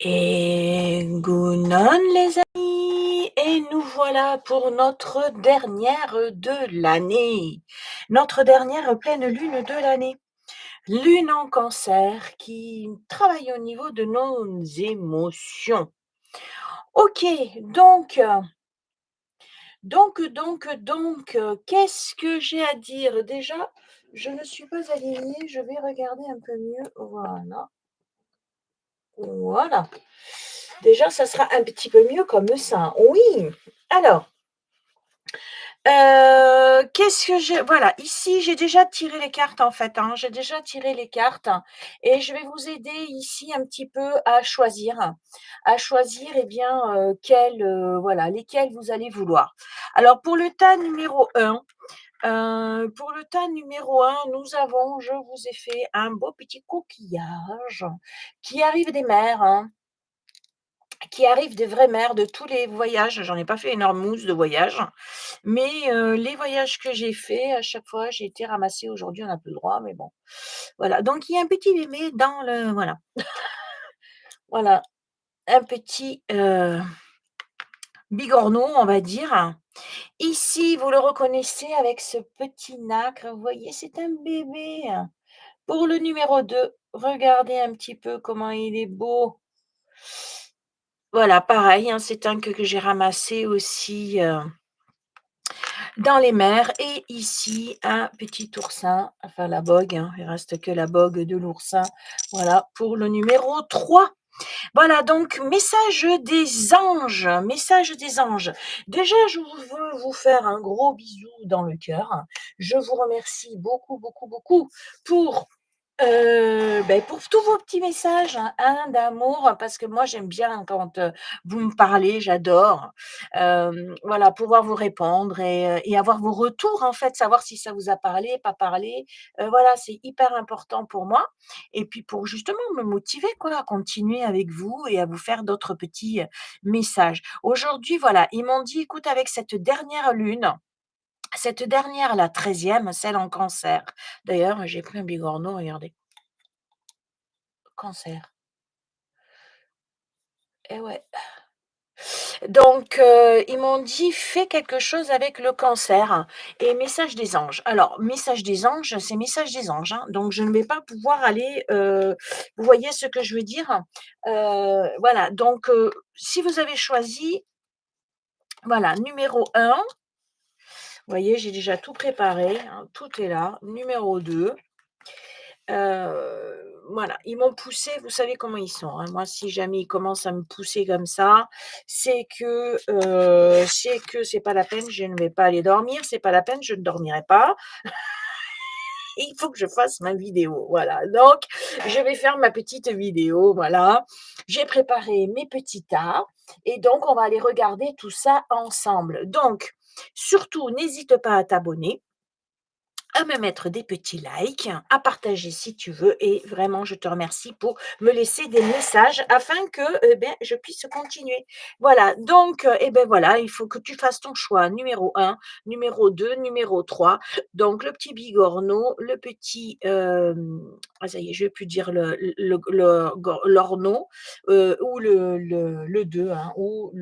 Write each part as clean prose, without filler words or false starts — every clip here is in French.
Et Gounon les amis, et nous voilà pour notre dernière de l'année, notre dernière pleine lune de l'année. Lune en cancer qui travaille au niveau de nos émotions. Ok, qu'est-ce que j'ai à dire? Déjà, je ne suis pas alignée, je vais regarder un peu mieux. Voilà. Voilà. Déjà, ça sera un petit peu mieux comme ça. Oui. Alors, qu'est-ce que j'ai voilà, ici, j'ai déjà tiré les cartes, en fait, hein. J'ai déjà tiré les cartes et je vais vous aider ici un petit peu à choisir, eh bien, voilà, lesquelles vous allez vouloir. Alors pour le tas numéro un, je vous ai fait un beau petit coquillage qui arrive des mers, hein. Qui arrivent des vraies mers de tous les voyages. J'en ai pas fait énormous de voyages, mais les voyages que j'ai faits, à chaque fois, j'ai été ramassée. Aujourd'hui, on n'a plus le droit, mais bon. Voilà, donc il y a un petit bébé dans le voilà, un petit, bigorneau, on va dire. Ici, vous le reconnaissez avec ce petit nacre, vous voyez, c'est un bébé. Pour le numéro 2, regardez un petit peu comment il est beau. Voilà, pareil, hein, c'est un que j'ai ramassé aussi, dans les mers et ici un petit oursin, enfin la bogue, hein, il reste que la bogue de l'oursin. Voilà pour le numéro 3. Voilà donc message des anges. Déjà, je veux vous faire un gros bisou dans le cœur. Je vous remercie beaucoup, beaucoup, beaucoup pour pour tous vos petits messages, hein, d'amour, parce que moi j'aime bien quand, vous me parlez, j'adore. Voilà, pouvoir vous répondre et avoir vos retours, en fait, savoir si ça vous a parlé, pas parlé. Voilà, c'est hyper important pour moi et puis pour justement me motiver, quoi, à continuer avec vous et à vous faire d'autres petits, messages. Aujourd'hui, voilà, ils m'ont dit: «Écoute, avec cette dernière lune, cette dernière, la 13e, celle en Cancer». D'ailleurs, j'ai pris un bigorneau, regardez. Cancer. Et ouais. Donc, ils m'ont dit: «Fais quelque chose avec le cancer» et message des anges. Alors, message des anges, c'est message des anges, hein, donc je ne vais pas pouvoir aller, vous voyez ce que je veux dire? Voilà, donc, si vous avez choisi, voilà, numéro un, vous voyez, j'ai déjà tout préparé, hein, tout est là. Numéro 2. Voilà, ils m'ont poussé, vous savez comment ils sont, hein. Moi, si jamais ils commencent à me pousser comme ça, c'est que c'est pas la peine, je ne vais pas aller dormir, c'est pas la peine, je ne dormirai pas. Il faut que je fasse ma vidéo, voilà. Donc, je vais faire ma petite vidéo, voilà. J'ai préparé mes petits tas et donc on va aller regarder tout ça ensemble. Donc, surtout, n'hésite pas à t'abonner, à me mettre des petits likes, à partager si tu veux et vraiment je te remercie pour me laisser des messages afin que, je puisse continuer. Voilà, donc, voilà, il faut que tu fasses ton choix numéro un, numéro 2, numéro 3. Donc le petit bigorneau, le petit, ah ça y est, je ne vais plus dire l'orneau, ou le 2, hein, ou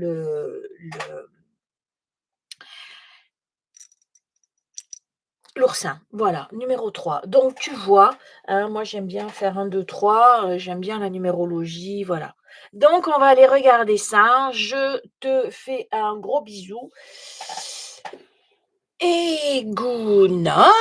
l'oursin, voilà, numéro 3. Donc tu vois, hein, moi j'aime bien faire un, 2, 3. J'aime bien la numérologie, voilà. Donc on va aller regarder ça. Je te fais un gros bisou et Gounon!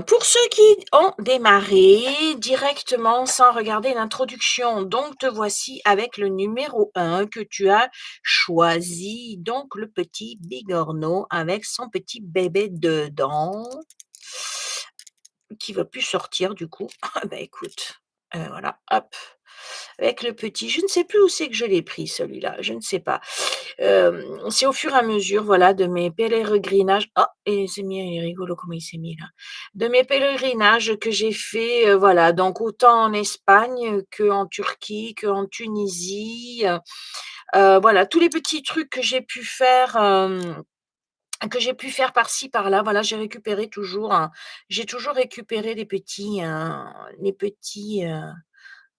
Pour ceux qui ont démarré directement sans regarder l'introduction, donc te voici avec le numéro un que tu as choisi, donc le petit bigorneau avec son petit bébé dedans qui veut plus sortir du coup. Ah bah écoute, voilà, hop, avec le petit, je ne sais plus où c'est que je l'ai pris celui-là, je ne sais pas. C'est au fur et à mesure, voilà, de mes pèlerinages. Ah, et il s'est mis, il est rigolo comment il s'est mis là. De mes pèlerinages que j'ai fait, voilà, donc autant en Espagne qu'en Turquie, qu'en Tunisie, voilà, tous les petits trucs que j'ai pu faire par-ci par-là, voilà, j'ai récupéré toujours, j'ai toujours récupéré les petits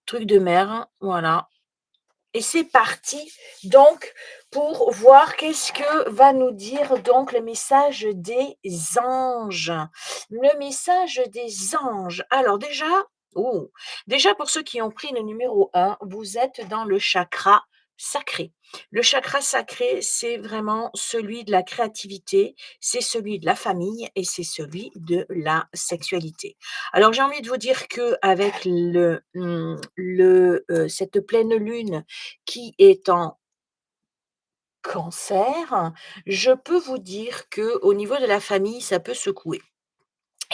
trucs de mer, voilà. Et c'est parti donc pour voir qu'est-ce que va nous dire donc le message des anges. Le message des anges. Alors déjà, oh, déjà pour ceux qui ont pris le numéro 1, vous êtes dans le chakra sacré. Le chakra sacré, c'est vraiment celui de la créativité, c'est celui de la famille et c'est celui de la sexualité. Alors j'ai envie de vous dire que avec cette pleine lune qui est en Cancer, je peux vous dire que au niveau de la famille, ça peut secouer.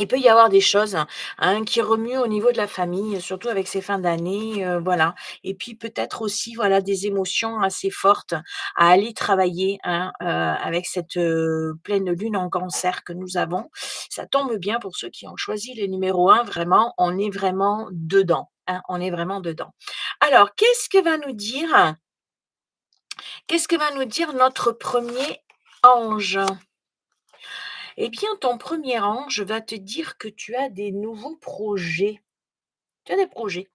Il peut y avoir des choses, hein, qui remuent au niveau de la famille, surtout avec ces fins d'année, voilà. Et puis peut-être aussi, voilà, des émotions assez fortes à aller travailler, hein, avec cette, pleine lune en Cancer que nous avons. Ça tombe bien pour ceux qui ont choisi le numéro 1, vraiment, on est vraiment dedans, hein, on est vraiment dedans. Alors, qu'est-ce que va nous dire notre premier ange? Eh bien, ton premier ange va te dire que tu as des nouveaux projets. Tu as des projets.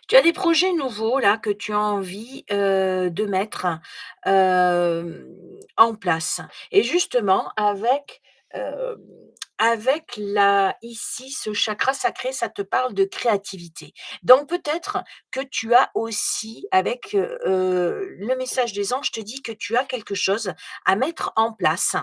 Tu as des projets nouveaux là que tu as envie, de mettre, en place et justement hem, avec la ici ce chakra sacré, ça te parle de créativité. Donc peut-être que tu as aussi avec, le message des anges te dit que tu as quelque chose à mettre en place.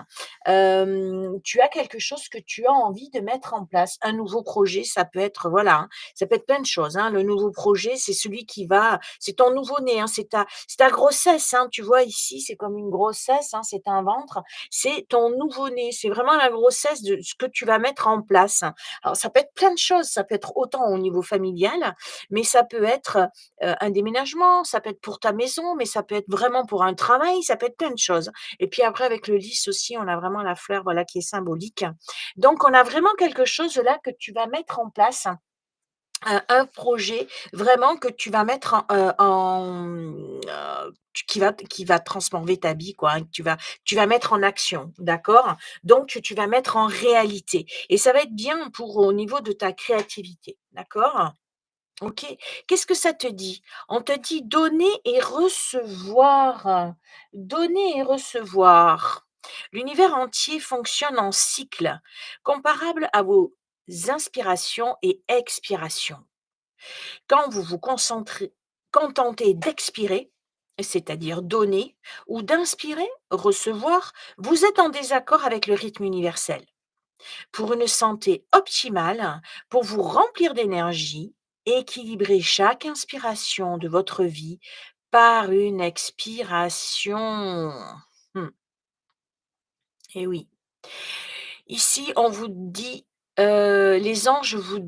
Tu as quelque chose que tu as envie de mettre en place. Un nouveau projet, ça peut être voilà, hein, ça peut être plein de choses, hein. Le nouveau projet, c'est celui qui va c'est ton nouveau-né, hein, c'est ta grossesse, hein. Tu vois ici, c'est comme une grossesse, hein, c'est un ventre, c'est ton nouveau-né. C'est vraiment la grossesse de ce que tu vas mettre en place. Alors ça peut être plein de choses, ça peut être autant au niveau familial, mais ça peut être, un déménagement, ça peut être pour ta maison, mais ça peut être vraiment pour un travail, ça peut être plein de choses. Et puis après avec le lys aussi, on a vraiment la fleur, voilà, qui est symbolique. Donc on a vraiment quelque chose là que tu vas mettre en place, un projet vraiment que tu vas mettre qui va transformer ta vie quoi, hein, que tu vas mettre en action, d'accord? Donc que tu vas mettre en réalité et ça va être bien pour au niveau de ta créativité, d'accord? OK. Qu'est-ce que ça te dit? On te dit donner et recevoir. Donner et recevoir. L'univers entier fonctionne en cycle, comparable à vos inspirations et expirations. Quand vous vous contentez d'expirer, c'est-à-dire donner, ou d'inspirer, recevoir, vous êtes en désaccord avec le rythme universel. Pour une santé optimale, pour vous remplir d'énergie, équilibrez chaque inspiration de votre vie par une expiration. Hmm, Eh oui. Ici, on vous dit, les anges vous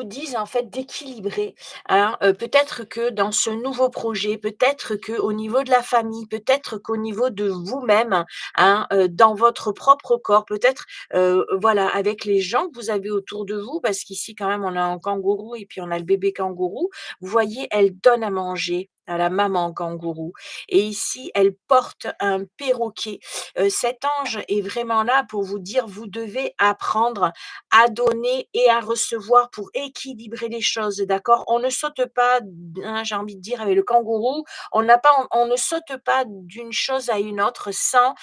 disent en fait d'équilibrer, hein, peut-être que dans ce nouveau projet, peut-être qu'au niveau de la famille, peut-être qu'au niveau de vous-même, hein, dans votre propre corps, peut-être, voilà, avec les gens que vous avez autour de vous, parce qu'ici quand même on a un kangourou et puis on a le bébé kangourou. Vous voyez, elle donne à manger à la maman kangourou et ici elle porte un perroquet. Cet ange est vraiment là pour vous dire: «Vous devez apprendre à donner et à recevoir pour équilibrer les choses», d'accord? On ne saute pas hein, j'ai envie de dire avec le kangourou, on ne saute pas d'une chose à une autre sans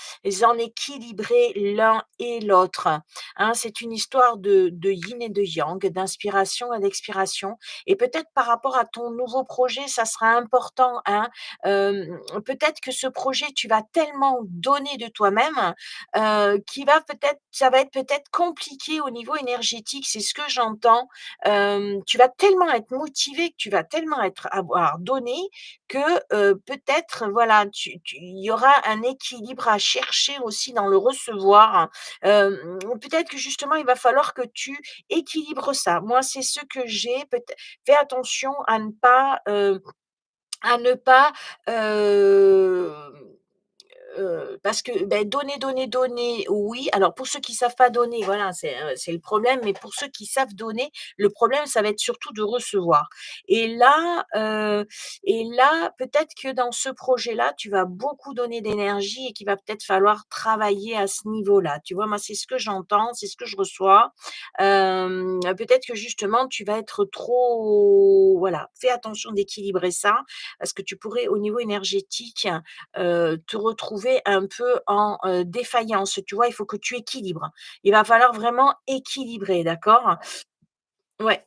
en équilibrer l'un et l'autre, hein. C'est une histoire de yin et de yang, d'inspiration et d'expiration et peut-être par rapport à ton nouveau projet, ça sera important, hein. Peut-être que ce projet, tu vas tellement donner de toi-même, qu'il va peut-être ça va être peut-être compliqué au niveau énergétique, c'est ce que j'entends. Tu vas tellement être motivé, que tu vas tellement avoir donné que, peut-être, voilà, il y aura un équilibre à chercher aussi dans le recevoir. Peut-être que justement, il va falloir que tu équilibres ça. Moi, c'est ce que j'ai, fais attention à ne pas, hem, parce que, donner, donner, donner, oui. Alors pour ceux qui savent pas donner, voilà, c'est le problème, mais pour ceux qui savent donner, le problème, ça va être surtout de recevoir et là, heu et là, peut-être que dans ce projet-là, tu vas beaucoup donner d'énergie et qu'il va peut-être falloir travailler à ce niveau-là. Tu vois? Moi, c'est ce que j'entends, c'est ce que je reçois. Peut-être que justement, tu vas être trop voilà, fais attention d'équilibrer ça parce que tu pourrais, au niveau énergétique, te retrouver un peu en, défaillance. Tu vois? Il faut que tu équilibres. Il va falloir vraiment équilibrer, d'accord? Ouais.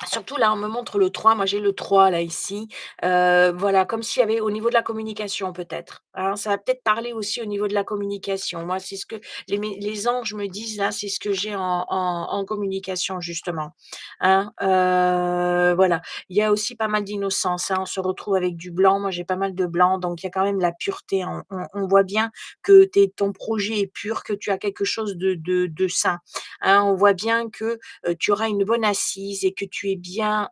Surtout là, on me montre le 3. Moi j'ai le 3 là ici, voilà, comme s'il y avait au niveau de la communication peut-être, hein, ça va peut-être parler aussi au niveau de la communication. Moi, c'est ce que les anges me disent là, c'est ce que j'ai en communication justement, hein, voilà. Il y a aussi pas mal d'innocence, hein, on se retrouve avec du blanc. Moi, j'ai pas mal de blanc, donc il y a quand même la pureté. On voit bien que ton projet est pur, que tu as quelque chose de sain, hein. On voit bien que tu auras une bonne assise et que tu es bien,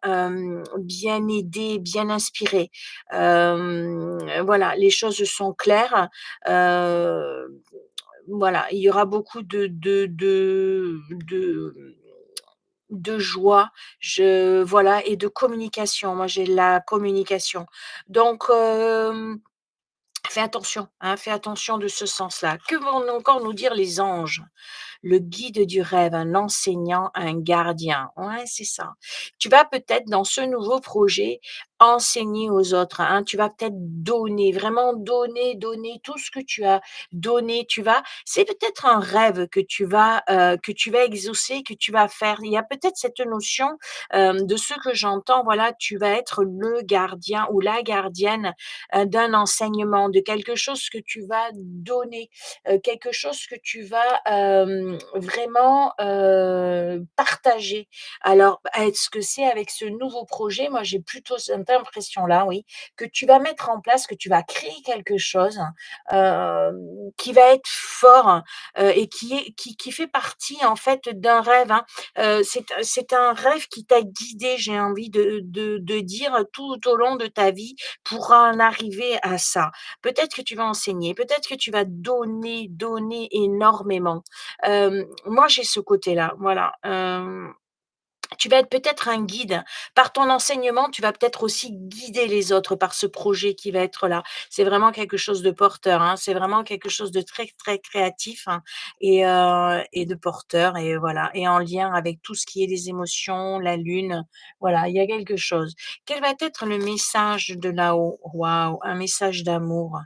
bien aidé, bien inspiré. Voilà, les choses sont claires, voilà, il y aura beaucoup de joie, je voilà et de communication. Moi, j'ai la communication. Donc, fais attention, hein, fais attention de ce sens-là. Que vont encore nous dire les anges? Le guide du rêve, un enseignant, un gardien. Ouais, c'est ça. Tu vas peut-être dans ce nouveau projet enseigner aux autres, hein. Tu vas peut-être donner, vraiment donner, donner tout ce que tu as donné. C'est peut-être un rêve que tu vas exaucer, que tu vas faire. Il y a peut-être cette notion, de ce que j'entends, voilà, tu vas être le gardien ou la gardienne, d'un enseignement, de quelque chose que tu vas donner, quelque chose que tu vas, vraiment, partager. Alors, est-ce que c'est avec ce nouveau projet? Moi, j'ai plutôt cette impression-là, oui, que tu vas mettre en place, que tu vas créer quelque chose, qui va être fort, et qui fait partie, en fait, d'un rêve, hein. C'est un rêve qui t'a guidé, j'ai envie de dire, tout au long de ta vie pour en arriver à ça. Peut-être que tu vas enseigner, peut-être que tu vas donner, donner énormément. Moi, j'ai ce côté-là, voilà, tu vas être peut-être un guide. Par ton enseignement, tu vas peut-être aussi guider les autres par ce projet qui va être là. C'est vraiment quelque chose de porteur, hein, c'est vraiment quelque chose de très, très créatif, hein et de porteur et voilà et en lien avec tout ce qui est les émotions, la lune, voilà, il y a quelque chose. Quel va être le message de là-haut? Waouh, un message d'amour.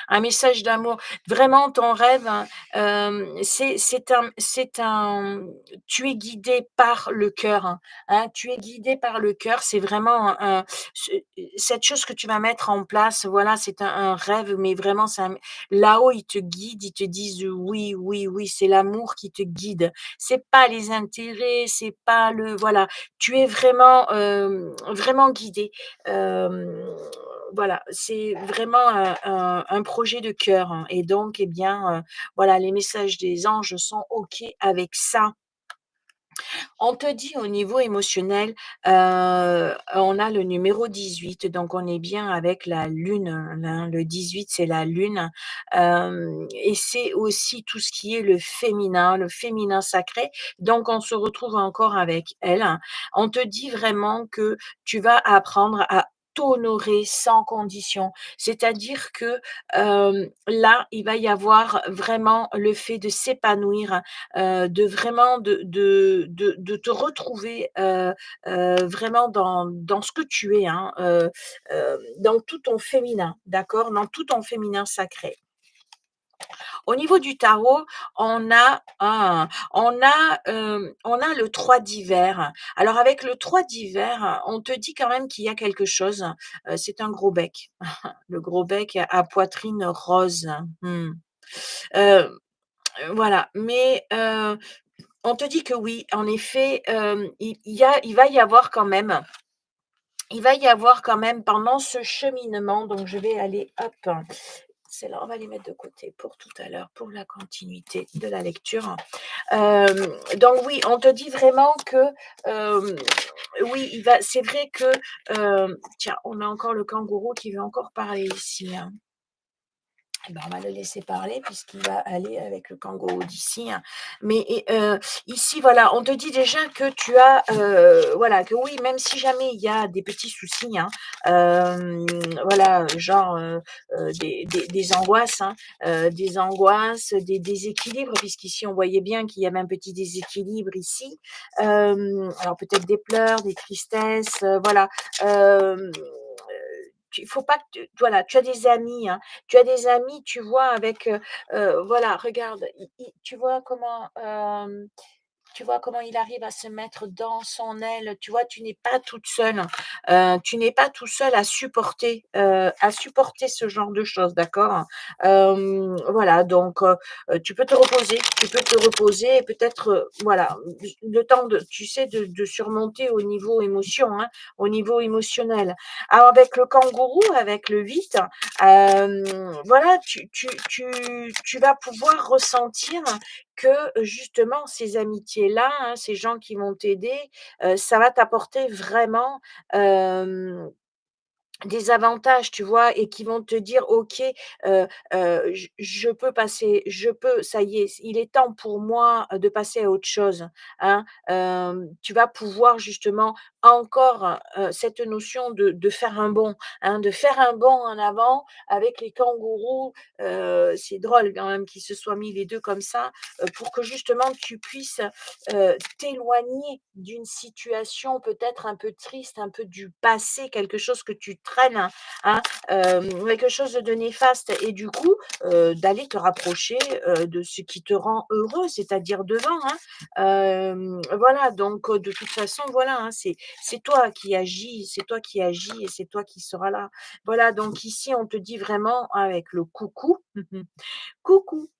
Un message d'amour. Vraiment ton rêve, hein, c'est un tu es guidé par le cœur, hein, tu es guidé par le cœur. C'est vraiment un ce cette chose que tu vas mettre en place, voilà, c'est un rêve, mais vraiment c'est un là-haut, ils te guident, ils te disent: «Oui, oui, oui», c'est l'amour qui te guide. C'est pas les intérêts, c'est pas le voilà, tu es vraiment, vraiment guidé. Hem voilà, c'est vraiment un projet de cœur, hein et donc eh bien, voilà, les messages des anges sont OK avec ça. On te dit au niveau émotionnel, on a le numéro 18, donc on est bien avec la lune, hein, le 18 c'est la lune, et c'est aussi tout ce qui est le féminin sacré, donc on se retrouve encore avec elle. On te dit vraiment que tu vas apprendre à t'honorer sans condition. C'est-à-dire que, là, il va y avoir vraiment le fait de s'épanouir, de vraiment de te retrouver, vraiment dans ce que tu es, hein, dans tout ton féminin, d'accord? Dans tout ton féminin sacré. Au niveau du tarot, on a le 3 d'hiver. Alors avec le 3 d'hiver, on te dit quand même qu'il y a quelque chose, c'est un gros bec. Le gros bec à poitrine rose. Mmh. Heu, voilà, mais on te dit que oui, en effet, il va y avoir quand même pendant ce cheminement, donc je vais aller hop, celles-là, on va les mettre de côté pour tout à l'heure, pour la continuité de la lecture. Donc oui, on te dit vraiment que, hem, oui, c'est vrai que, tiens, on a encore le kangourou qui veut encore parler ici, hein. Eh ben, on va le laisser parler puisqu'il va aller avec le kangourou d'ici, hein. Mais ici, voilà, on te dit déjà que tu as, voilà, que oui, même si jamais il y a des petits soucis, hein, voilà, genre, des angoisses, des déséquilibres, puisqu'ici on voyait bien qu'il y avait un petit déséquilibre ici. Alors peut-être des pleurs, des tristesses, voilà. Il faut pas que voilà, tu as des amis, hein, tu as des amis, tu vois, avec, voilà, regarde, tu vois comment, tu vois comment il arrive à se mettre dans son aile, tu vois? Tu n'es pas toute seule, tu n'es pas tout seul à supporter ce genre de choses, d'accord? Voilà, donc tu peux te reposer et peut-être, voilà, le temps de tu sais, de surmonter au niveau émotion, hein, au niveau émotionnel. Alors avec le kangourou, avec le 8, voilà, tu vas pouvoir ressentir que justement ces amitiés-là, hein, ces gens qui vont t'aider, ça va t'apporter vraiment, hem des avantages, tu vois? Et qui vont te dire: «OK, je peux passer je peux ça y est, il est temps pour moi, de passer à autre chose», hein. Tu vas pouvoir justement encore, cette notion de faire un bond, hein, de faire un bond en avant avec les kangourous. C'est drôle quand même qu'ils se soient mis les 2 comme ça, pour que justement tu puisses, t'éloigner d'une situation peut-être un peu triste, un peu du passé, quelque chose que tu traînes, hein, quelque chose de néfaste et du coup, d'aller te rapprocher, de ce qui te rend heureux, c'est-à-dire devant, hein. Voilà donc de toute façon, voilà, hein, c'est toi qui agis, c'est toi qui agis et c'est toi qui seras là. Voilà donc ici, on te dit vraiment avec le coucou, coucou.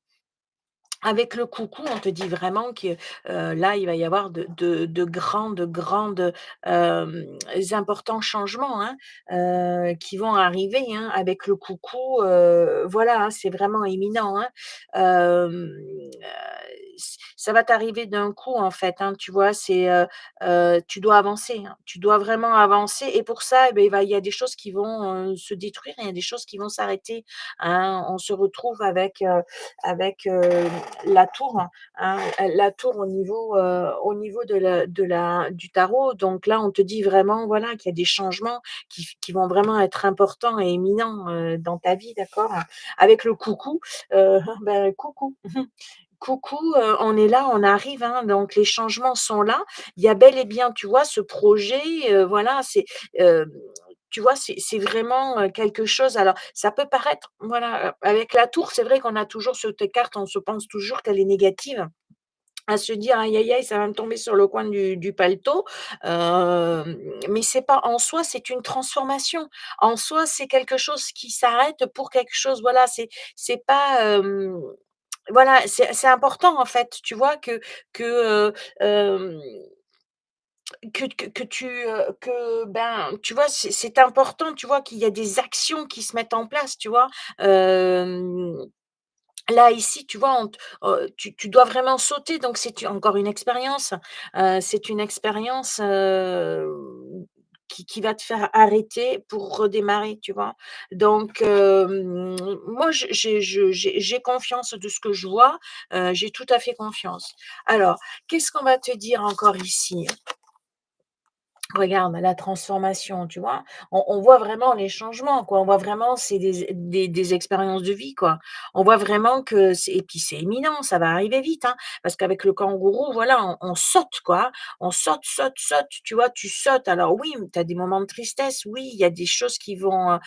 Avec le coucou, on te dit vraiment que, là, il va y avoir de grandes, importants changements, hein, qui vont arriver, hein. Avec le coucou, voilà, hein, c'est vraiment imminent, hein. Ça va t'arriver d'un coup, en fait, hein, tu vois? Tu dois avancer, hein. Tu dois vraiment avancer et pour ça, eh beh, il y a des choses qui vont, se détruire et il y a des choses qui vont s'arrêter, hein. On se retrouve avec la tour, hein, la tour au niveau du tarot. Donc là, on te dit vraiment, voilà, qu'il y a des changements qui vont vraiment être importants et éminents, dans ta vie, d'accord? Avec le coucou, ben, coucou. Coucou, on est là, on arrive, hein, donc les changements sont là. Il y a bel et bien, tu vois, ce projet, voilà, hem, tu vois, c'est vraiment, quelque chose alors ça peut paraître voilà, avec la tour, c'est vrai qu'on a toujours cette carte, on se pense toujours qu'elle est négative, à se dire: «Aïe, aïe, aïe, ça va me tomber sur le coin du paletot», mais c'est pas en soi, c'est une transformation. En soi, c'est quelque chose qui s'arrête pour quelque chose, voilà, c'est pas, voilà, c'est important en fait, tu vois? Que, hem, que tu, ben, tu vois? C'est important, tu vois? Qu'il y a des actions qui se mettent en place, tu vois? Hem, Là, ici, tu vois? Tu dois vraiment sauter donc c'est encore une expérience, c'est une expérience, qui va te faire arrêter pour redémarrer, tu vois? Donc moi, j'ai confiance de ce que je vois, j'ai tout à fait confiance. Alors, qu'est-ce qu'on va te dire encore ici? Regarde la transformation, tu vois? On voit vraiment les changements, quoi. On voit vraiment c'est des expériences de vie, quoi. On voit vraiment que c'est et puis c'est imminent, ça va arriver vite, hein, parce qu'avec le kangourou, voilà, on saute, quoi. On saute, saute, saute, tu vois? Tu sautes. Alors oui, tu as des moments de tristesse, oui, il y a des choses qui vont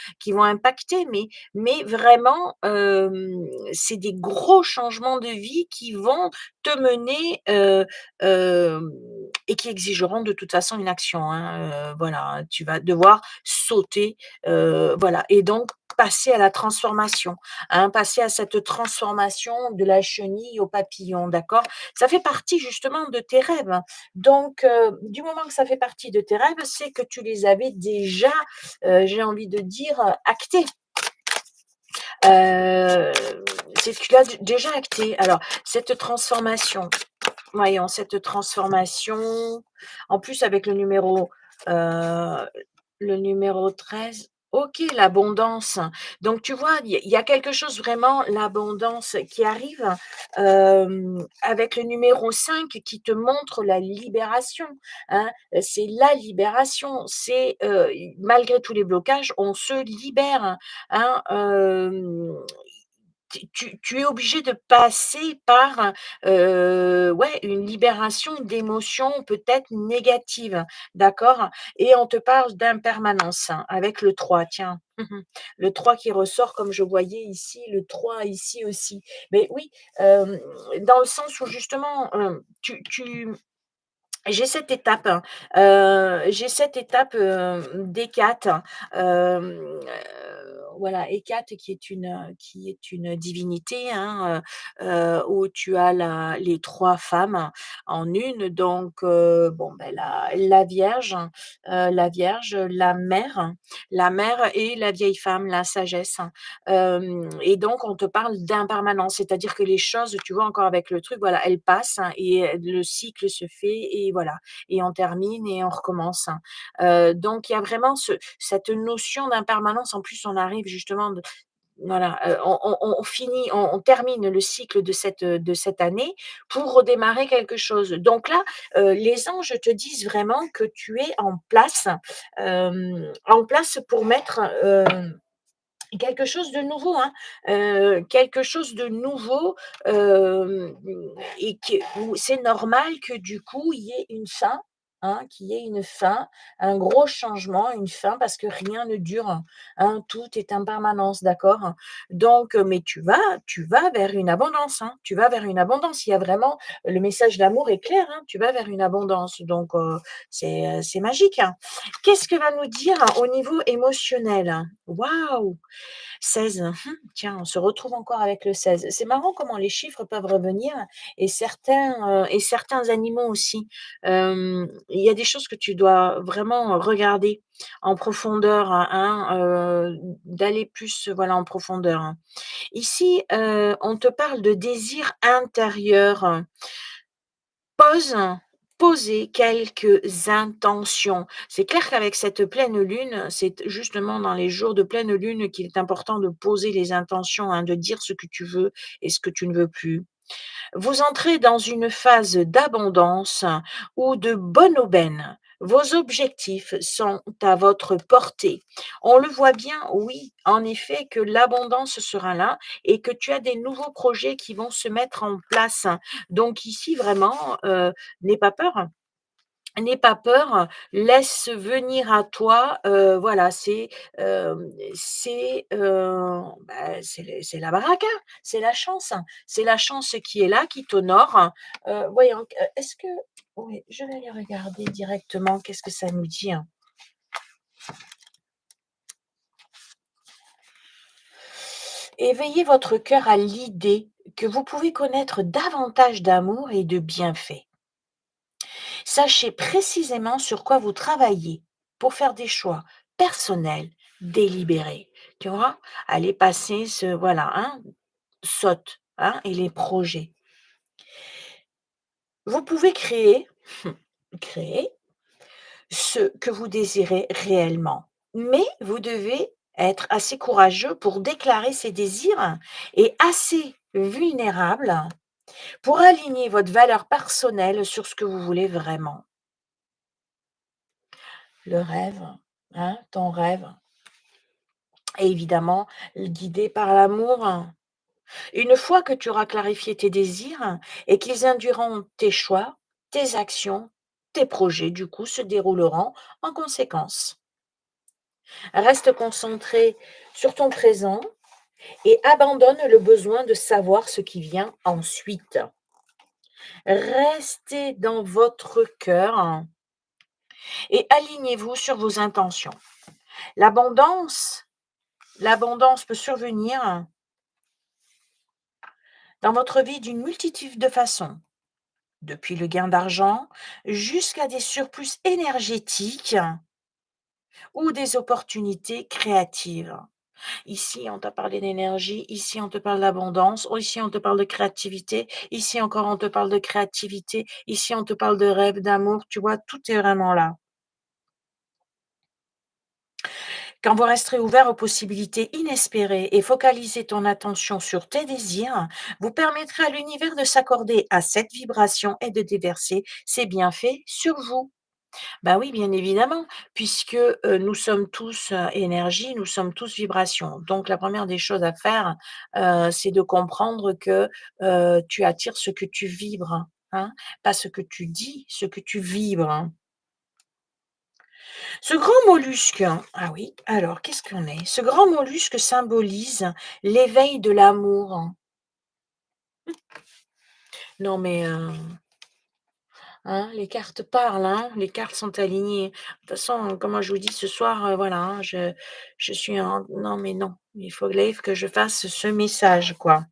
impacter, mais vraiment, c'est des gros changements de vie qui vont te mener, hem et qui exigeront de toute façon une action, hein, voilà, tu vas devoir sauter, voilà et donc passer à la transformation, hein, passer à cette transformation de la chenille au papillon, d'accord? Ça fait partie justement de tes rêves, donc du moment que ça fait partie de tes rêves, c'est que tu les avais déjà, j'ai envie de dire, actés. Heu, c'est que tu l'as déjà acté. Alors cette transformation voyons, cette transformation, en plus avec heu, le numéro 13. OK, l'abondance. Donc tu vois, il y a quelque chose vraiment l'abondance qui arrive, avec le numéro 5 qui te montre la libération, hein. C'est la libération, c'est, malgré tous les blocages, on se libère, hein, tu es obligé de passer par, ouais, une libération d'émotions peut-être négatives, d'accord? Et on te parle d'impermanence, hein, avec le 3. Tiens. Le 3 qui ressort comme je voyais ici, le 3 ici aussi. Mais oui, dans le sens où justement, j'ai cette étape, hein, j'ai cette étape, d'Hécate, voilà, Hécate qui est une divinité, hein, où tu as les 3 femmes en une, donc bon, ben, la Vierge, la mère et la vieille femme, la sagesse, et donc on te parle d'impermanence, c'est-à-dire que les choses, tu vois, encore avec le truc, voilà, elles passent, hein, et le cycle se fait et voilà, et on termine et on recommence, hein. Donc il y a vraiment cette notion d'impermanence. En plus, on arrive justement de voilà, on finit, on termine le cycle de cette année pour redémarrer quelque chose. Donc là, les anges te disent vraiment que tu es en place pour mettre, quelque chose de nouveau, hein, quelque chose de nouveau, hem et que où c'est normal que du coup, il y ait une fin, hein, qu'il y ait une fin, un gros changement, une fin parce que rien ne dure, hein, tout est en permanence, d'accord? Donc mais tu vas vers une abondance, hein, tu vas vers une abondance. Il y a vraiment le message d'amour est clair, hein, tu vas vers une abondance donc c'est magique, hein. Qu'est-ce que va nous dire au niveau émotionnel? Waouh! 16. Tiens, on se retrouve encore avec le 16. C'est marrant comment les chiffres peuvent revenir et certains animaux aussi. Il y a des choses que tu dois vraiment regarder en profondeur, hein, d'aller plus, voilà, en profondeur, hein. Ici, on te parle de désir intérieur. Pose Poser quelques intentions. C'est clair qu'avec cette pleine lune, c'est justement dans les jours de pleine lune qu'il est important de poser les intentions, hein, de dire ce que tu veux et ce que tu ne veux plus. Vous entrez dans une phase d'abondance ou de bonne aubaine. Vos objectifs sont à votre portée. On le voit bien, oui, en effet, que l'abondance sera là et que tu as des nouveaux projets qui vont se mettre en place. Donc ici, vraiment, n'aie pas peur. N'aie pas peur, laisse venir à toi, voilà, c'est la baraka, c'est la chance, hein. C'est la chance qui est là, qui t'honore. Voyons, est-ce que oui, je vais aller regarder directement qu'est-ce que ça nous dit, hein. Éveillez votre cœur à l'idée que vous pouvez connaître davantage d'amour et de bienfaits. Sachez précisément sur quoi vous travaillez pour faire des choix personnels, délibérés. Tu vois? Allez passer voilà, hein, saute, hein, et les projets. Vous pouvez créer ce que vous désirez réellement, mais vous devez être assez courageux pour déclarer ces désirs et assez vulnérable pour aligner votre valeur personnelle sur ce que vous voulez vraiment. Le rêve, hein, ton rêve. Et évidemment, guidé par l'amour. Une fois que tu auras clarifié tes désirs et qu'ils induiront tes choix, tes actions, tes projets, du coup, se dérouleront en conséquence. Reste concentré sur ton présent et abandonne le besoin de savoir ce qui vient ensuite. Restez dans votre cœur et alignez-vous sur vos intentions. L'abondance, l'abondance peut survenir dans votre vie d'une multitude de façons, depuis le gain d'argent jusqu'à des surplus énergétiques ou des opportunités créatives. Ici, on t'a parlé d'énergie, ici, on te parle d'abondance, ici, on te parle de créativité, ici encore, on te parle de créativité, ici, on te parle de rêve, d'amour, tu vois, tout est vraiment là. Quand vous resterez ouvert aux possibilités inespérées et focaliser ton attention sur tes désirs, vous permettrez à l'univers de s'accorder à cette vibration et de déverser ses bienfaits sur vous. Bah oui, bien évidemment, puisque, nous sommes tous, énergie, nous sommes tous vibration. Donc la première des choses à faire, c'est de comprendre que, tu attires ce que tu vibres, hein, pas ce que tu dis, ce que tu vibres. Ce grand mollusque, ah oui, alors qu'est-ce qu'on est? Ce grand mollusque symbolise l'éveil de l'amour. Non mais, hein, les cartes parlent, hein, les cartes sont alignées. De toute façon, comme moi je vous dis ce soir, voilà, hein, je suis en non mais non, il faut que je fasse ce message, quoi.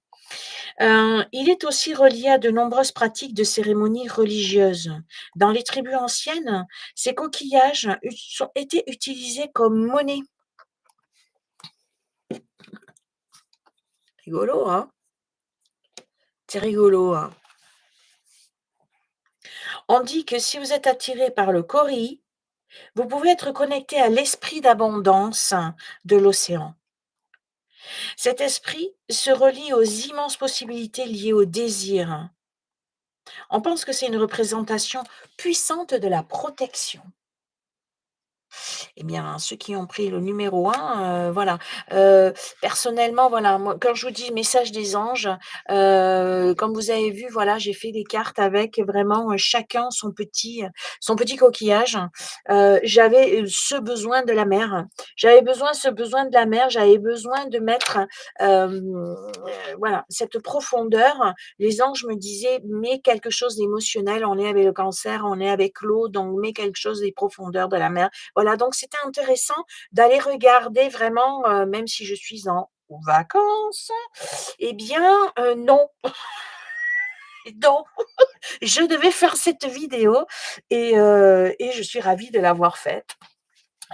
Il est aussi relié à de nombreuses pratiques de cérémonies religieuses. Dans les tribus anciennes, ces coquillages étaient utilisés comme monnaie. Rigolo, hein? C'est rigolo, hein? On dit que si vous êtes attiré par le cori, vous pouvez être connecté à l'esprit d'abondance de l'océan. Cet esprit se relie aux immenses possibilités liées au désir. On pense que c'est une représentation puissante de la protection. Eh bien, ceux qui ont pris le numéro un, voilà. Personnellement, voilà, moi, quand je vous dis message des anges, comme vous avez vu, voilà, j'ai fait des cartes avec vraiment, chacun son petit coquillage. J'avais, ce besoin de la mer. J'avais besoin ce besoin de la mer, j'avais besoin de mettre, voilà, cette profondeur. Les anges me disaient: «Mets quelque chose d'émotionnel, on est avec le cancer, on est avec l'eau, donc mets quelque chose des profondeurs de la mer». Voilà, donc c'était intéressant d'aller regarder vraiment, même si je suis en vacances, eh bien, non, non, je devais faire cette vidéo et je suis ravie de l'avoir faite,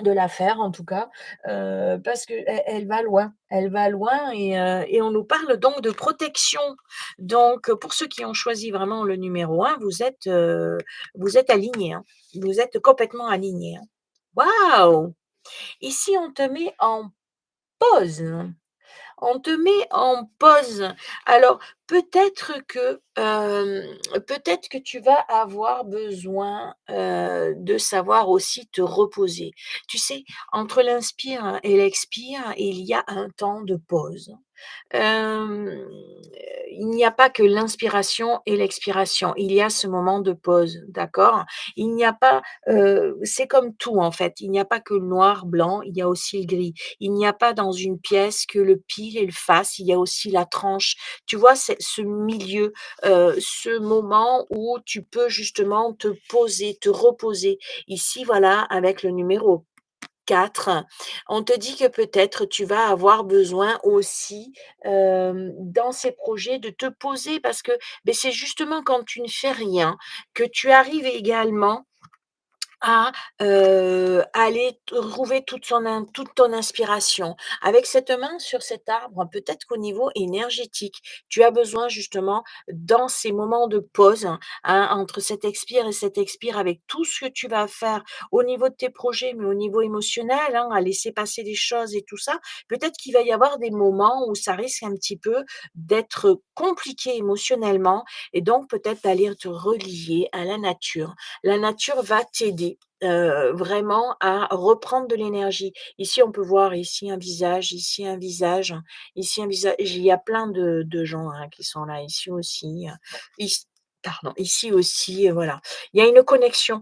de la faire en tout cas, parce qu'elle va loin. Elle va loin et on nous parle donc de protection. Donc, pour ceux qui ont choisi vraiment le numéro un, vous êtes alignés, hein. Vous êtes complètement alignés, hein. Waouh! Ici, on te met en pause. On te met en pause. Alors peut-être que tu vas avoir besoin, de savoir aussi te reposer. Tu sais, entre l'inspire et l'expire, il y a un temps de pause. Hem, il n'y a pas que l'inspiration et l'expiration, il y a ce moment de pause, d'accord? Il n'y a pas, c'est comme tout en fait, il n'y a pas que le noir, blanc, il y a aussi le gris. Il n'y a pas dans une pièce que le pile et le face, il y a aussi la tranche. Tu vois, c'est ce milieu, ce moment où tu peux justement te poser, te reposer. Ici, voilà, avec le numéro 4, on te dit que peut-être tu vas avoir besoin aussi, dans ces projets de te poser parce que, beh, c'est justement quand tu ne fais rien que tu arrives également à, aller trouver toute ton inspiration. Avec cette main sur cet arbre, peut-être qu'au niveau énergétique, tu as besoin justement dans ces moments de pause, hein, entre cet expire et cet expire avec tout ce que tu vas faire au niveau de tes projets, mais au niveau émotionnel, hein, à laisser passer des choses et tout ça. Peut-être qu'il va y avoir des moments où ça risque un petit peu d'être compliqué émotionnellement et donc peut-être d'aller te relier à la nature. La nature va t'aider, vraiment à reprendre de l'énergie. Ici, on peut voir ici un visage, ici un visage. Il y a plein de gens, hein, qui sont là, ici aussi, ici pardon, ici aussi, voilà. Il y a une connexion.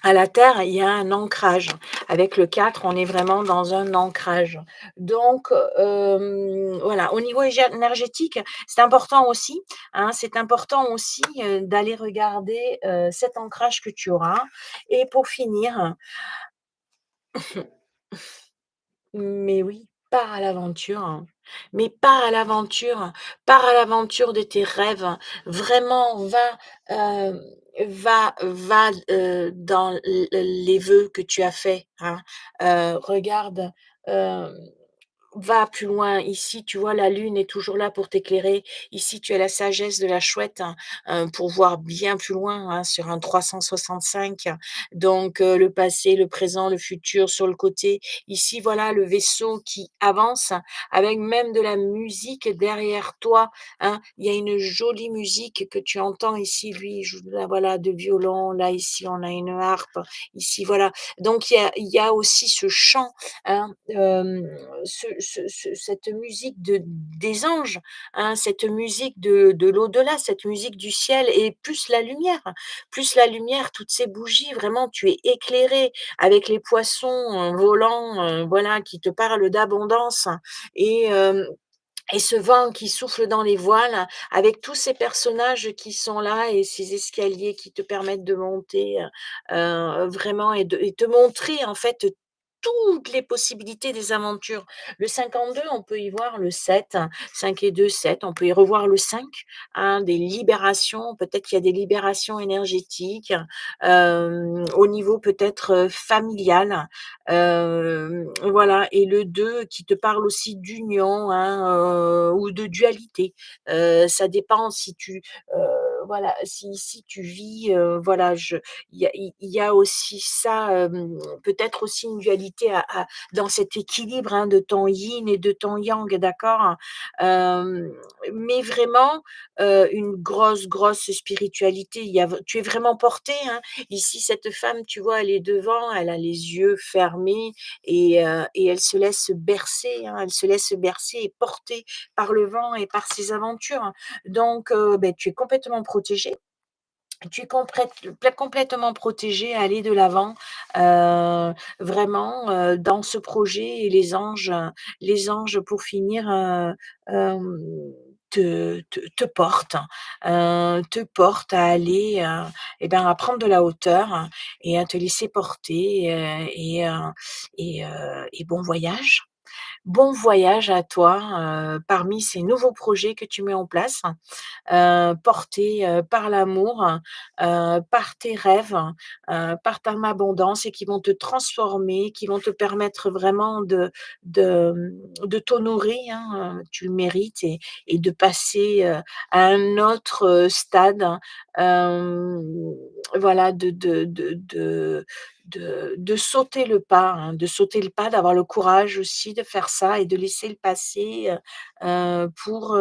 À la terre, il y a un ancrage. Avec le 4, on est vraiment dans un ancrage. Donc, voilà, au niveau énergétique, c'est important aussi, hein, c'est important aussi, d'aller regarder, cet ancrage que tu auras et pour finir, mais oui, pars à l'aventure, hein. Mais pars à l'aventure de tes rêves. Vraiment, hem, va, dans les vœux que tu as faits, hein. Regarde, hem Va plus loin. Ici, tu vois, la lune est toujours là pour t'éclairer. Ici, tu as la sagesse de la chouette, hein, pour voir bien plus loin, hein, sur un 365. Donc, le passé, le présent, le futur sur le côté. Ici, voilà le vaisseau qui avance avec même de la musique derrière toi, hein. Il y a une jolie musique que tu entends ici. Lui, il joue là, voilà, de violon. Là, ici, on a une harpe. Ici, voilà. Donc, il y a aussi ce chant, hein, cette musique des anges, hein, cette musique de l'au-delà, cette musique du ciel et plus la lumière, toutes ces bougies, vraiment tu es éclairé avec les poissons, volants, voilà, qui te parlent d'abondance et hem et ce vent qui souffle dans les voiles avec tous ces personnages qui sont là et ces escaliers qui te permettent de monter, vraiment et te montrer en fait toutes les possibilités des aventures. Le 52, on peut y voir le 7, 5 et 2, 7. On peut y revoir le 5, hein, des libérations. Peut-être qu'il y a des libérations énergétiques, au niveau peut-être, familial. Voilà et le 2 qui te parle aussi d'union, hein, ou de dualité. Ça dépend si tu, voilà, si tu vis, voilà, il y a aussi ça, peut-être aussi une dualité à dans cet équilibre, hein, de ton yin et de ton yang, d'accord? Hem, mais vraiment, une grosse, grosse spiritualité. Il y a v Tu es vraiment porté, hein. Ici, cette femme, tu vois, elle est devant, elle a les yeux fermés et elle se laisse bercer, hein, elle se laisse bercer et porter par le vent et par ses aventures. Donc, beh, tu es complètement protégé. Tu es complètement protégé à aller de l'avant, vraiment, dans ce projet et les anges pour finir, hem, te portent à aller, et ben, à prendre de la hauteur et à te laisser porter, et bon voyage. Bon voyage à toi, parmi ces nouveaux projets que tu mets en place, portés, par l'amour, par tes rêves, par ton abondance et qui vont te transformer, qui vont te permettre vraiment de t'honorer, hein, tu le mérites et de passer, à un autre, stade, hem, voilà, de sauter le pas, hein, de sauter le pas, d'avoir le courage aussi de faire ça et de laisser le passé, pour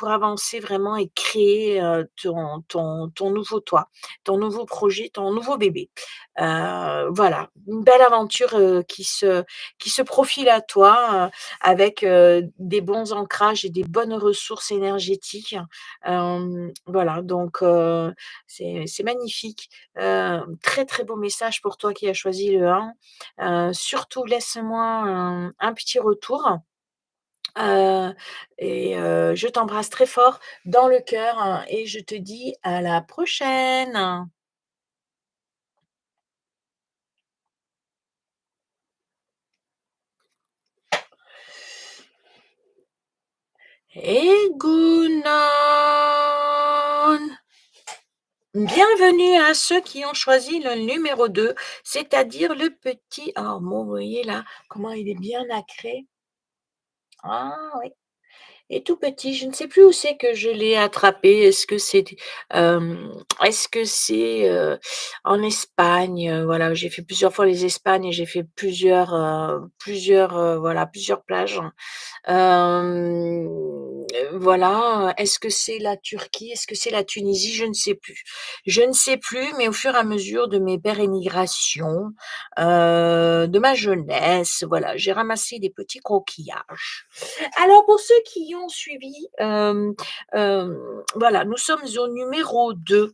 avancer vraiment et créer, ton nouveau toi, ton nouveau projet, ton nouveau bébé. Voilà, une belle aventure, qui se profile à toi, avec, des bons ancrages et des bonnes ressources énergétiques. Voilà donc c'est magnifique. Très, très beau message pour toi qui as choisi le 1. Surtout laisse-moi un petit retour, heu je t'embrasse très fort dans le cœur, et je te dis à la prochaine. Et Gounon. Bienvenue à ceux qui ont choisi le numéro 2, c'est-à-dire le petit oh mon, vous voyez là, comment il est bien nacré. Ah oui. Et tout petit, je ne sais plus où c'est que je l'ai attrapé. Est-ce que c'est en Espagne? Voilà, j'ai fait plusieurs fois les Espagnes et j'ai fait voilà, plusieurs plages. Hem, voilà, est-ce que c'est la Turquie? Est-ce que c'est la Tunisie? Je ne sais plus. Je ne sais plus, mais au fur et à mesure de mes pérégrinations, de ma jeunesse, voilà, j'ai ramassé des petits coquillages. Alors pour ceux qui ont suivi, voilà, nous sommes au numéro 2.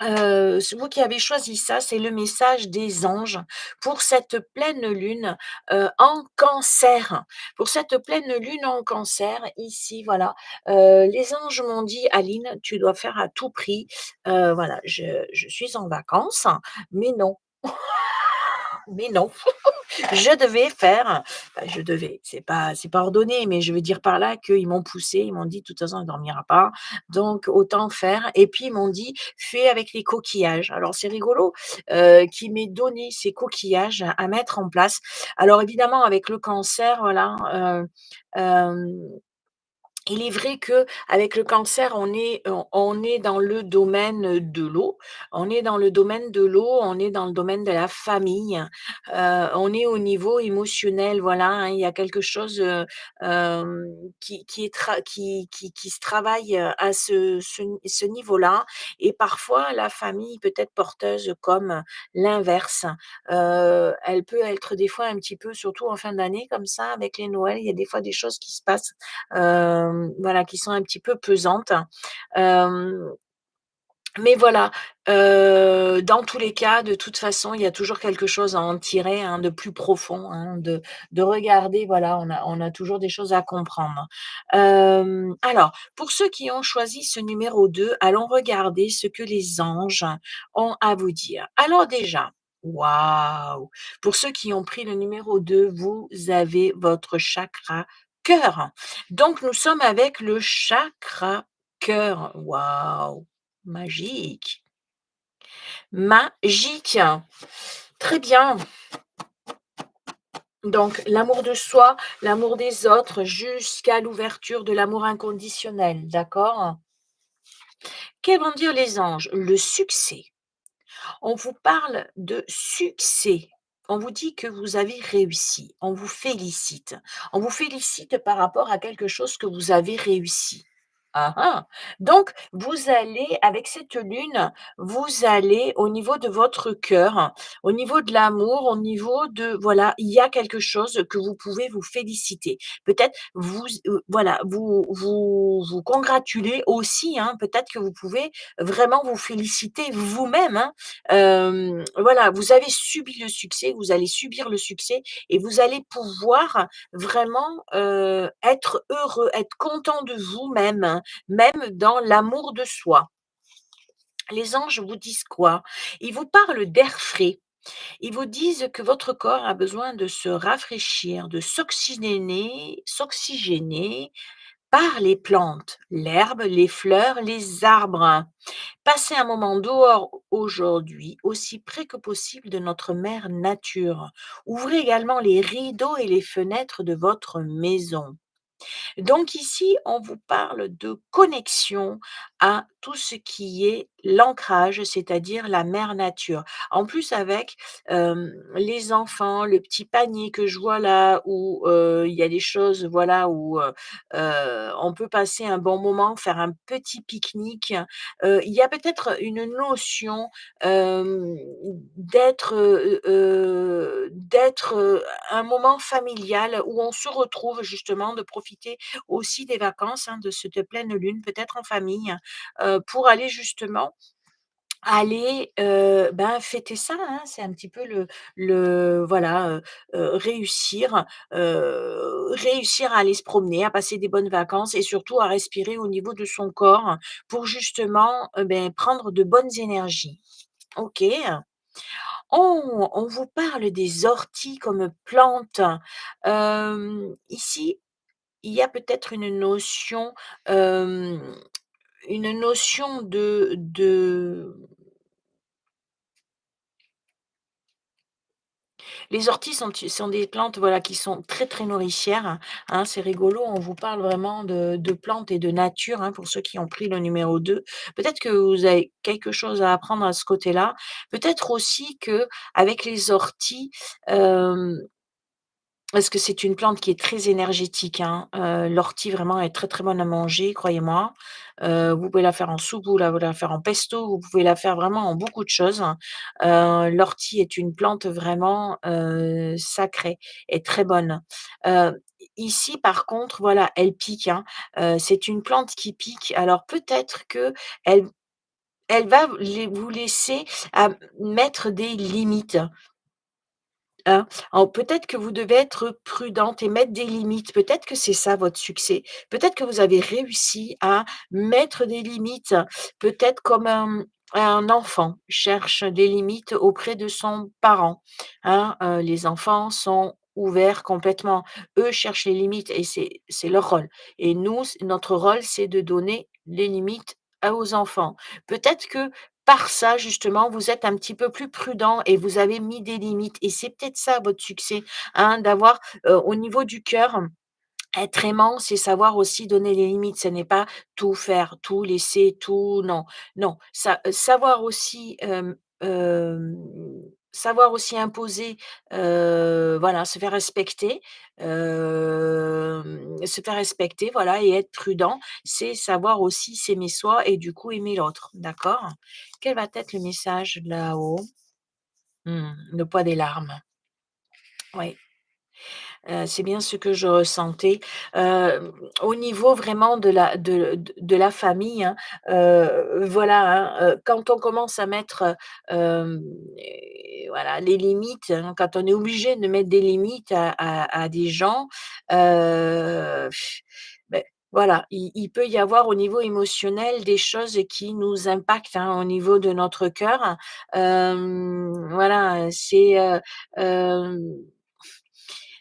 C'est vous qui avez choisi ça, c'est le message des anges pour cette pleine lune, en Cancer. Pour cette pleine lune en Cancer, ici, voilà, les anges m'ont dit: «Aline, tu dois faire à tout prix». Voilà, je suis en vacances, mais non, mais non. je devais faire je devais, c'est pas ordonné, mais je veux dire par là qu'ils m'ont poussé, ils m'ont dit: «De toute façon, elle dormira pas, donc autant faire» et puis ils m'ont dit: «Fais avec les coquillages». Alors c'est rigolo, qu'ils m'aient donné ces coquillages à mettre en place. Alors évidemment avec le cancer, voilà, hem il est vrai que avec le cancer, on est dans le domaine de l'eau. On est dans le domaine de l'eau, on est dans le domaine de la famille, on est au niveau émotionnel, voilà, hein. Il y a quelque chose, qui est tra qui se travaille, à ce niveau-là et parfois la famille peut être porteuse comme l'inverse. Elle peut être des fois un petit peu surtout en fin d'année comme ça avec les Noëls, il y a des fois des choses qui se passent voilà, qui sont un petit peu pesantes. Hem, mais voilà, dans tous les cas, de toute façon, il y a toujours quelque chose à en tirer, hein, de plus profond, hein, de regarder, voilà, on a toujours des choses à comprendre. Alors, pour ceux qui ont choisi ce numéro 2, allons regarder ce que les anges ont à vous dire. Alors déjà, waouh! Pour ceux qui ont pris le numéro 2, vous avez votre chakra cœur. Donc nous sommes avec le chakra cœur. Waouh! Magique, magique. Très bien. Donc l'amour de soi, l'amour des autres, jusqu'à l'ouverture de l'amour inconditionnel, d'accord? Que vont dire les anges? Le succès. On vous parle de succès. On vous dit que vous avez réussi. On vous félicite. On vous félicite par rapport à quelque chose que vous avez réussi. Ah ah! Donc vous allez avec cette lune, vous allez au niveau de votre cœur, au niveau de l'amour, au niveau de voilà, il y a quelque chose que vous pouvez vous féliciter. Peut-être voilà, vous congratuler aussi, hein. Peut-être que vous pouvez vraiment vous féliciter vous-même, hein. Voilà, vous avez subi le succès, vous allez subir le succès et vous allez pouvoir vraiment, être heureux, être content de vous-même, hein, même dans l'amour de soi. Les anges vous disent quoi? Ils vous parlent d'air frais. Ils vous disent que votre corps a besoin de se rafraîchir, de s'oxygéner par les plantes, l'herbe, les fleurs, les arbres. Passez un moment dehors aujourd'hui, aussi près que possible de notre mère nature. Ouvrez également les rideaux et les fenêtres de votre maison. Donc ici, on vous parle de connexion à tout ce qui est l'ancrage, c'est-à-dire la mère nature. En plus avec, les enfants, le petit panier que je vois là où, il y a des choses, voilà, où, on peut passer un bon moment, faire un petit pique-nique. Il y a peut-être une notion, hem, un moment familial où on se retrouve justement, de profiter aussi des vacances, hein, de cette pleine lune, peut-être en famille, pour aller justement ben, fêter ça, hein. C'est un petit peu le voilà, réussir à aller se promener, à passer des bonnes vacances et surtout à respirer au niveau de son corps pour justement, beh, prendre de bonnes énergies. OK. On vous parle des orties comme plantes. Ici, il y a peut-être hem, une notion de les orties sont des plantes, voilà, qui sont très, très nourricières, hein. C'est rigolo, on vous parle vraiment de plantes et de nature, hein, pour ceux qui ont pris le numéro 2. Peut-être que vous avez quelque chose à apprendre à ce côté-là. Peut-être aussi qu'avec les orties, hem parce que c'est une plante qui est très énergétique, hein. L'ortie vraiment est très, très bonne à manger, croyez-moi. Vous pouvez la faire en soupe, vous la faire en pesto, vous pouvez la faire vraiment en beaucoup de choses. L'ortie est une plante vraiment, sacrée et très bonne. Ici par contre, voilà, elle pique, hein. C'est une plante qui pique. Alors peut-être qu'elle elle va vous laisser à mettre des limites. Hein? Alors peut-être que vous devez être prudente et mettre des limites. Peut-être que c'est ça votre succès. Peut-être que vous avez réussi à mettre des limites. Peut-être comme, Un enfant cherche des limites auprès de son parent, hein, les enfants sont ouverts complètement. Eux cherchent les limites et c'est leur rôle et nous, notre rôle, c'est de donner les limites à aux enfants. Peut-être que par ça, justement, vous êtes un petit peu plus prudent et vous avez mis des limites et c'est peut-être ça votre succès, hein, d'avoir, au niveau du cœur. Être aimant, c'est savoir aussi donner les limites. Ce n'est pas tout faire, tout laisser, tout non, non. Savoir aussi, savoir aussi imposer, voilà, se faire respecter, voilà et être prudent, c'est savoir aussi s'aimer soi et du coup aimer l'autre, d'accord? Quel va être le message là-haut? Le poids des larmes. Oui. C'est bien ce que je ressentais. Hem, Au niveau vraiment de la famille, hein, voilà, hein, quand on commence à mettre, voilà, les limites, hein, quand on est obligé de mettre des limites à des gens, heu, beh, voilà, il peut y avoir au niveau émotionnel des choses qui nous impactent, hein, au niveau de notre cœur. Voilà, hem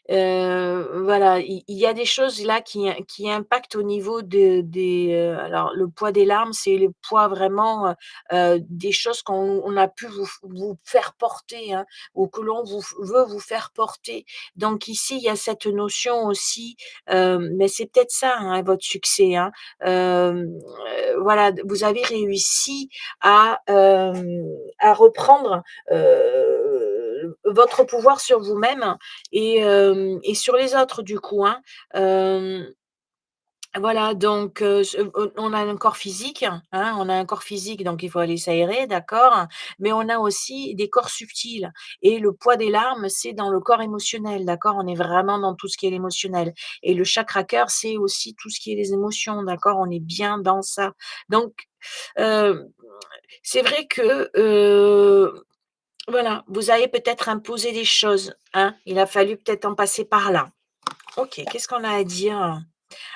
voilà, il y a des choses là qui impactent au niveau alors le poids des larmes, c'est le poids vraiment, des choses qu'on a pu vous faire porter, hein, ou que l'on veut vous faire porter. Donc ici, il y a cette notion aussi, mais c'est peut-être ça, hein, votre succès, hein. Voilà, vous avez réussi à reprendre, votre pouvoir sur vous-même et sur les autres du coup, hein. Hem, voilà donc on a un corps physique, hein, on a un corps physique donc il faut aller s'aérer, d'accord, mais on a aussi des corps subtils et le poids des larmes, c'est dans le corps émotionnel, d'accord? On est vraiment dans tout ce qui est l'émotionnel et le chakra cœur, c'est aussi tout ce qui est les émotions, d'accord? On est bien dans ça. Donc, heu, c'est vrai que, voilà, vous avez peut-être imposé des choses, hein? Il a fallu peut-être en passer par là. OK, qu'est-ce qu'on a à dire?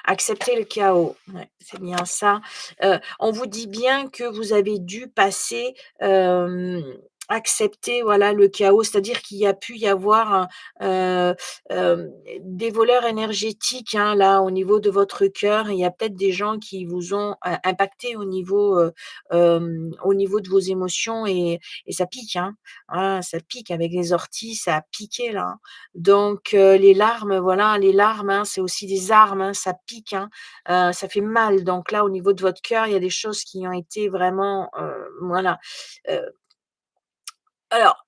Accepter le chaos, ouais, c'est bien ça. On vous dit bien que vous avez dû passer, accepter, voilà, le chaos, c'est-à-dire qu'il y a pu y avoir des voleurs énergétiques, hein, là, au niveau de votre cœur. Il y a peut-être des gens qui vous ont impacté au niveau de vos émotions et ça pique, hein. Ah, ça pique avec les orties, ça a piqué là, hein. Donc les larmes, voilà, les larmes, hein, c'est aussi des armes, hein, ça pique, hein, ça fait mal. Donc là, au niveau de votre cœur, il y a des choses qui ont été vraiment, voilà. Heu, alors,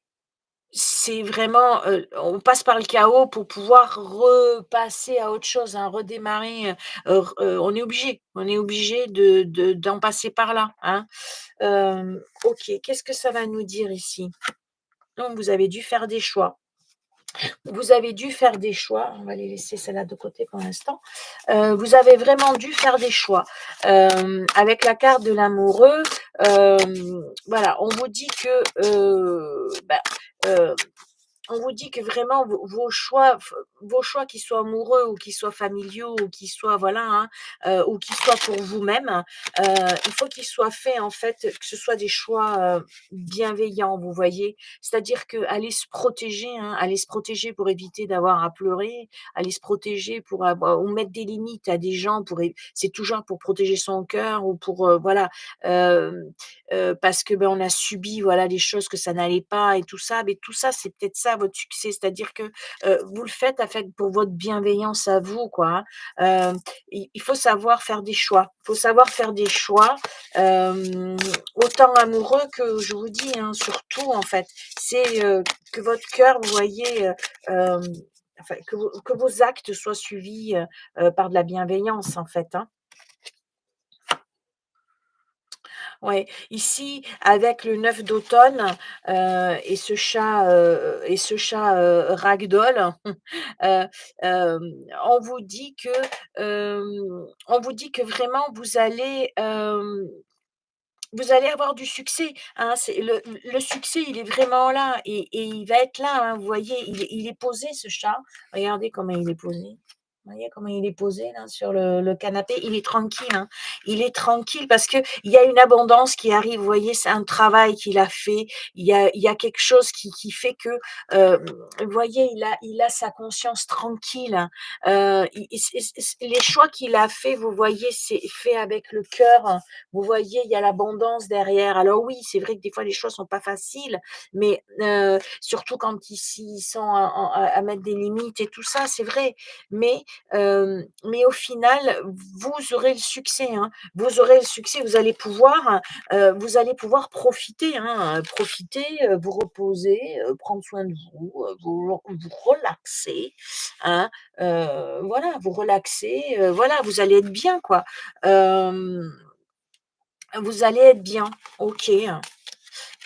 c'est vraiment, on passe par le chaos pour pouvoir repasser à autre chose, hein, redémarrer, on est obligé d'en passer par là, hein. OK, qu'est-ce que ça va nous dire ici? Donc vous avez dû faire des choix. Vous avez dû faire des choix, on va les laisser celles-là de côté pour l'instant. Vous avez vraiment dû faire des choix. Avec la carte de l'amoureux, voilà, on vous dit que, heu on vous dit que vraiment vos choix qu'ils soient amoureux ou qu'ils soient familiaux ou qu'ils soient voilà, hein, ou qu'ils soient pour vous-même, il faut qu'ils soient faits en fait, que ce soit des choix, bienveillants, vous voyez? C'est-à-dire qu'aller se protéger, hein, aller se protéger pour éviter d'avoir à pleurer, aller se protéger pour avoir ou mettre des limites à des gens pour c'est toujours pour protéger son cœur ou pour, voilà, hem parce que, ben, on a subi, voilà, des choses que ça n'allait pas et tout ça. Mais tout ça, c'est peut-être ça votre succès, c'est-à-dire que, vous le faites en fait pour votre bienveillance à vous, quoi, hein. Il faut savoir faire des choix. Il faut savoir faire des choix, autant amoureux que je vous dis, hein, surtout en fait. C'est, que votre cœur, vous voyez, hem, enfin que vos actes soient suivis, par de la bienveillance en fait, hein. Ouais, ici, avec le 9 d'automne, et ce chat, ragdoll, heu, hem, on vous dit que, on vous dit que vraiment vous allez avoir du succès, hein. C'est le succès, il est vraiment là et il va être là, hein. Vous voyez, il est posé ce chat. Regardez comment il est posé. Vous voyez comment il est posé là sur le canapé? Il est tranquille, hein. Il est tranquille parce qu'il y a une abondance qui arrive, vous voyez? C'est un travail qu'il a fait. Il y a quelque chose qui fait que, vous voyez, il a sa conscience tranquille, hein. Il c les choix qu'il a fait, vous voyez, c'est fait avec le cœur, hein. Vous voyez, il y a l'abondance derrière. Alors oui, c'est vrai que des fois les choix sont pas faciles, mais surtout quand ils sont à mettre des limites et tout ça, c'est vrai. Mais au final, vous aurez le succès, hein. Vous aurez le succès, vous allez pouvoir profiter, hein, profiter, vous reposer, prendre soin de vous, vous relaxer, hein, voilà, vous relaxer, voilà, vous allez être bien, quoi. Hem, vous allez être bien. OK,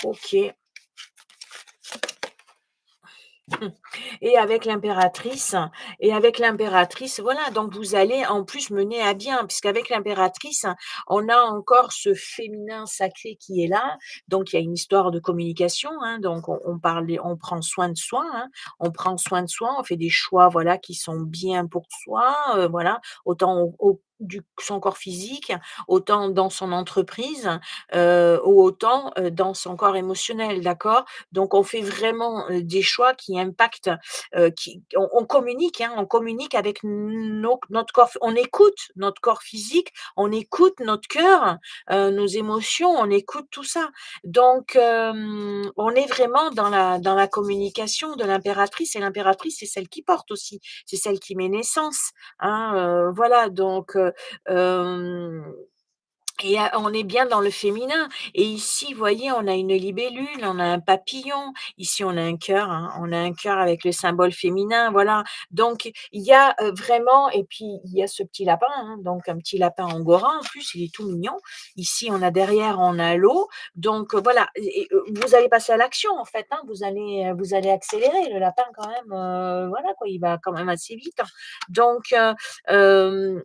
OK. Et avec l'impératrice voilà, donc vous allez en plus mener à bien, puisqu'avec l'impératrice, on a encore ce féminin sacré qui est là. Donc il y a une histoire de communication, hein, donc on prend soin de soi, hein, on prend soin de soi, on fait des choix, voilà, qui sont bien pour soi, voilà, autant au du son corps physique, autant dans son entreprise, ou autant, dans son corps émotionnel, d'accord? Donc on fait vraiment, des choix qui impactent, on communique, hein, on communique avec notre corps, on écoute notre corps physique, on écoute notre cœur, nos émotions, on écoute tout ça. Donc on est vraiment dans la communication de l'impératrice, et l'impératrice, c'est celle qui porte aussi, c'est celle qui met naissance, hein, voilà, donc hem et on est bien dans le féminin, et ici, vous voyez, on a une libellule, on a un papillon, ici on a un cœur, hein, on a un cœur avec le symbole féminin, voilà. Donc il y a, vraiment, et puis il y a ce petit lapin, hein, donc un petit lapin angora en plus, il est tout mignon. Ici on a l'eau, donc voilà, et vous allez passer à l'action en fait, hein, vous allez accélérer. Le lapin quand même, voilà quoi, il va quand même assez vite, hein. Donc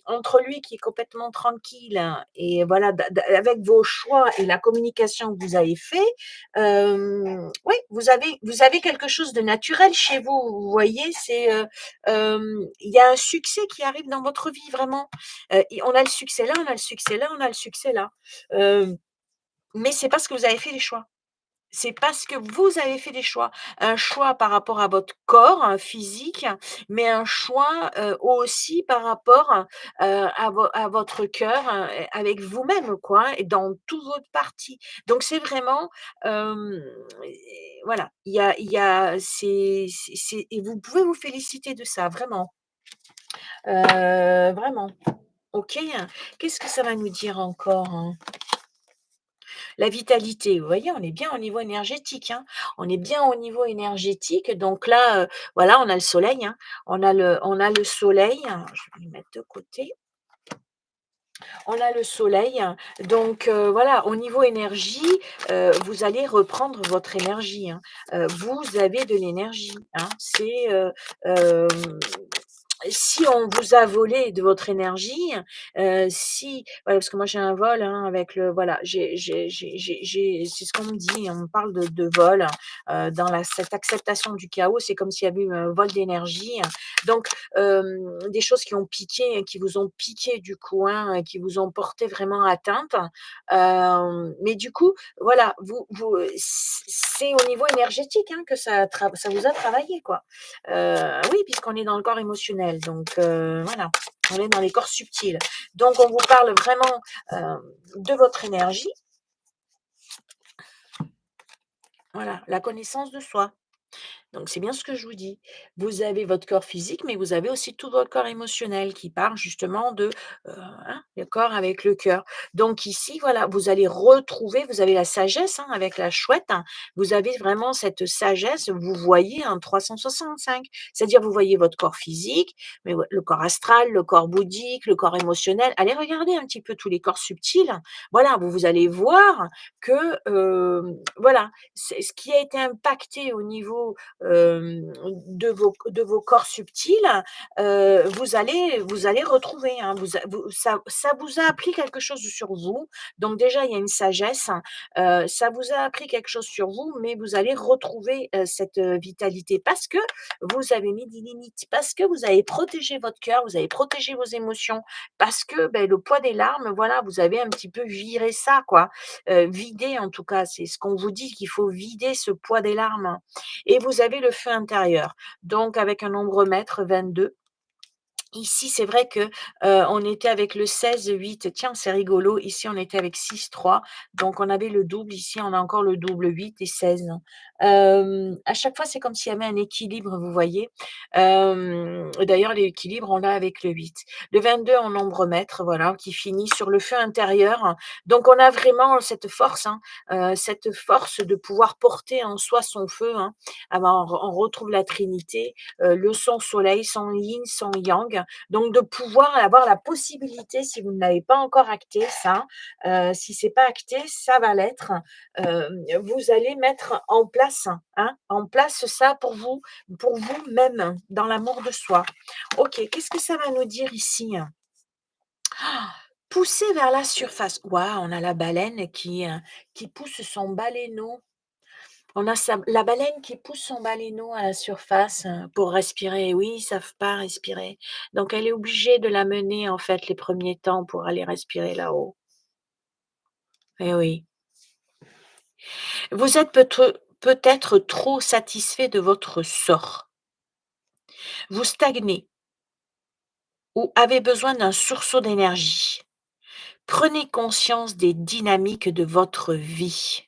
entre lui qui est complètement tranquille, hein, et voilà, avec vos choix et la communication que vous avez fait, oui, vous avez quelque chose de naturel chez vous. Vous voyez, il y a un succès qui arrive dans votre vie vraiment. Et on a le succès là, on a le succès là, on a le succès là. Hem, mais c'est parce que vous avez fait les choix. C'est parce que vous avez fait des choix. Un choix par rapport à votre corps, physique, mais un choix, aussi par rapport, à votre cœur, avec vous-même, quoi, et dans toute votre partie. Donc c'est vraiment, hem, voilà, c'est et vous pouvez vous féliciter de ça, vraiment, vraiment. OK? Qu'est-ce que ça va nous dire encore, hein? La vitalité, vous voyez, on est bien au niveau énergétique, hein. On est bien au niveau énergétique, donc là, voilà, on a le soleil, hein. On a le soleil, hein, je vais le mettre de côté. On a le soleil, hein. Donc voilà, au niveau énergie, vous allez reprendre votre énergie, hein. Vous avez de l'énergie, hein. Hem Si on vous a volé de votre énergie, si voilà, parce que moi j'ai un vol, hein, avec le voilà, c'est ce qu'on me dit, on me parle de vol, dans cette acceptation du chaos, c'est comme s'il y avait eu un vol d'énergie. Donc des choses qui vous ont piqué du coup, hein, qui vous ont porté vraiment atteinte. Mais du coup, voilà, c'est au niveau énergétique, hein, que ça vous a travaillé, quoi. Oui, puisqu'on est dans le corps émotionnel, donc voilà, on est dans les corps subtils. Donc on vous parle vraiment, de votre énergie, voilà, la connaissance de soi. Donc c'est bien ce que je vous dis. Vous avez votre corps physique, mais vous avez aussi tout votre corps émotionnel qui part justement hein, le corps avec le cœur. Donc ici, voilà, vous avez la sagesse, hein, avec la chouette, hein. Vous avez vraiment cette sagesse, vous voyez un 365. C'est-à-dire vous voyez votre corps physique, mais ouais, le corps astral, le corps bouddhique, le corps émotionnel. Allez regarder un petit peu tous les corps subtils. Voilà, vous allez voir que, voilà, c'est ce qui a été impacté au niveau, de vos corps subtils, vous allez retrouver, hein. Ça vous a appris quelque chose sur vous, donc déjà il y a une sagesse, ça vous a appris quelque chose sur vous, mais vous allez retrouver, cette, vitalité parce que vous avez mis des limites, parce que vous avez protégé votre cœur, vous avez protégé vos émotions, parce que, beh, le poids des larmes, voilà, vous avez un petit peu viré ça, quoi. Vidé en tout cas, c'est ce qu'on vous dit qu'il faut vider ce poids des larmes et vous avez le feu intérieur. Donc avec un nombromètre 22. Ici, c'est vrai que, on était avec le 16-8. Tiens, c'est rigolo, ici, on était avec 6-3, donc on avait le double. Ici, on a encore le double, 8 et 16. À chaque fois, c'est comme s'il y avait un équilibre, vous voyez? D'ailleurs, l'équilibre, on l'a avec le 8. Le 22 en nombre maître, voilà, qui finit sur le feu intérieur. Donc on a vraiment cette force, hein, cette force de pouvoir porter en soi son feu, hein. Ah ben, on retrouve la trinité, le son soleil, son yin, son yang, donc de pouvoir avoir la possibilité, si vous ne l'avez pas encore acté ça, si c'est pas acté, ça va l'être, vous allez mettre en place, hein, en place ça pour vous-même, dans l'amour de soi. OK, qu'est-ce que ça va nous dire ici? Pousser vers la surface. Waouh, on a la baleine qui pousse son baleineau. On a la baleine qui pousse son baleineau à la surface, pour respirer. Oui, ils savent pas respirer. Donc elle est obligée de la mener, en fait, les premiers temps pour aller respirer là-haut. Eh oui. Vous êtes peut-être trop satisfait de votre sort. Vous stagnez ou avez besoin d'un sursaut d'énergie. Prenez conscience des dynamiques de votre vie.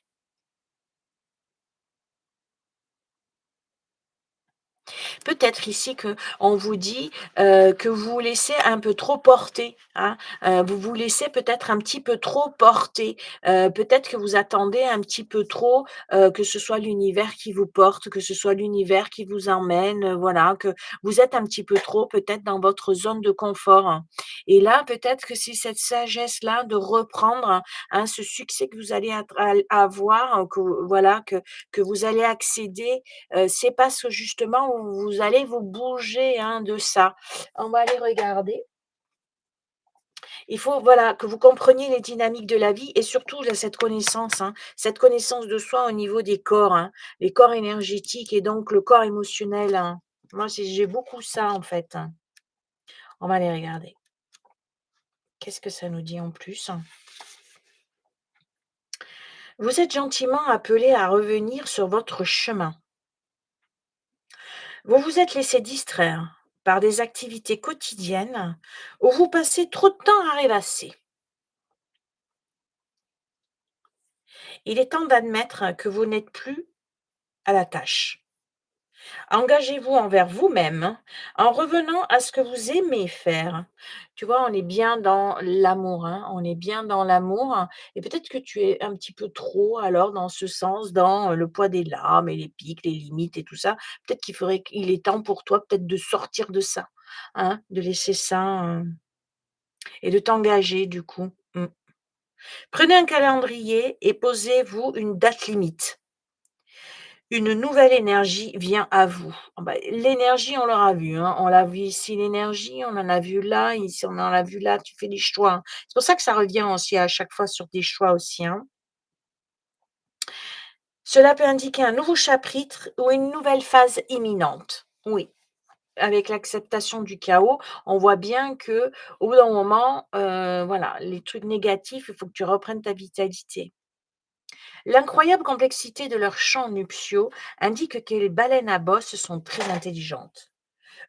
Peut-être ici que on vous dit, que vous vous laissez un peu trop porter, hein, vous vous laissez peut-être un petit peu trop porter, peut-être que vous attendez un petit peu trop, que ce soit l'univers qui vous porte, que ce soit l'univers qui vous emmène, voilà, que vous êtes un petit peu trop peut-être dans votre zone de confort, hein. Et là, peut-être que c'est cette sagesse-là de reprendre, hein, ce succès que vous allez avoir, que voilà, que vous allez accéder. C'est parce que justement vous allez vous bouger, hein, de ça. On va aller regarder. Il faut, voilà, que vous compreniez les dynamiques de la vie et surtout là, cette connaissance, hein, cette connaissance de soi au niveau des corps, hein, les corps énergétiques et donc le corps émotionnel, hein. Moi, j'ai beaucoup ça, en fait, hein. On va aller regarder. Qu'est-ce que ça nous dit en plus? Vous êtes gentiment appelé à revenir sur votre chemin. Vous vous êtes laissé distraire par des activités quotidiennes où vous passez trop de temps à rêvasser. Il est temps d'admettre que vous n'êtes plus à la tâche. Engagez-vous envers vous-même, hein, en revenant à ce que vous aimez faire. Tu vois, on est bien dans l'amour, hein, on est bien dans l'amour et peut-être que tu es un petit peu trop alors dans ce sens, dans, le poids des larmes et les pics, les limites et tout ça. Peut-être qu'il est temps pour toi peut-être de sortir de ça, hein, de laisser ça, et de t'engager du coup. Mmh. Prenez un calendrier et posez-vous une date limite. Une nouvelle énergie vient à vous. Ah bah, l'énergie, on l'aura vu, hein, on l'a vu ici l'énergie, on en a vu là, ici on en a vu là, tu fais des choix, hein. C'est pour ça que ça revient aussi à chaque fois sur des choix aussi, hein. Cela peut indiquer un nouveau chapitre ou une nouvelle phase imminente. Oui, avec l'acceptation du chaos, on voit bien que au bout d'un moment, voilà, les trucs négatifs, il faut que tu reprennes ta vitalité. L'incroyable complexité de leurs chants nuptiaux indique que les baleines à bosse sont très intelligentes.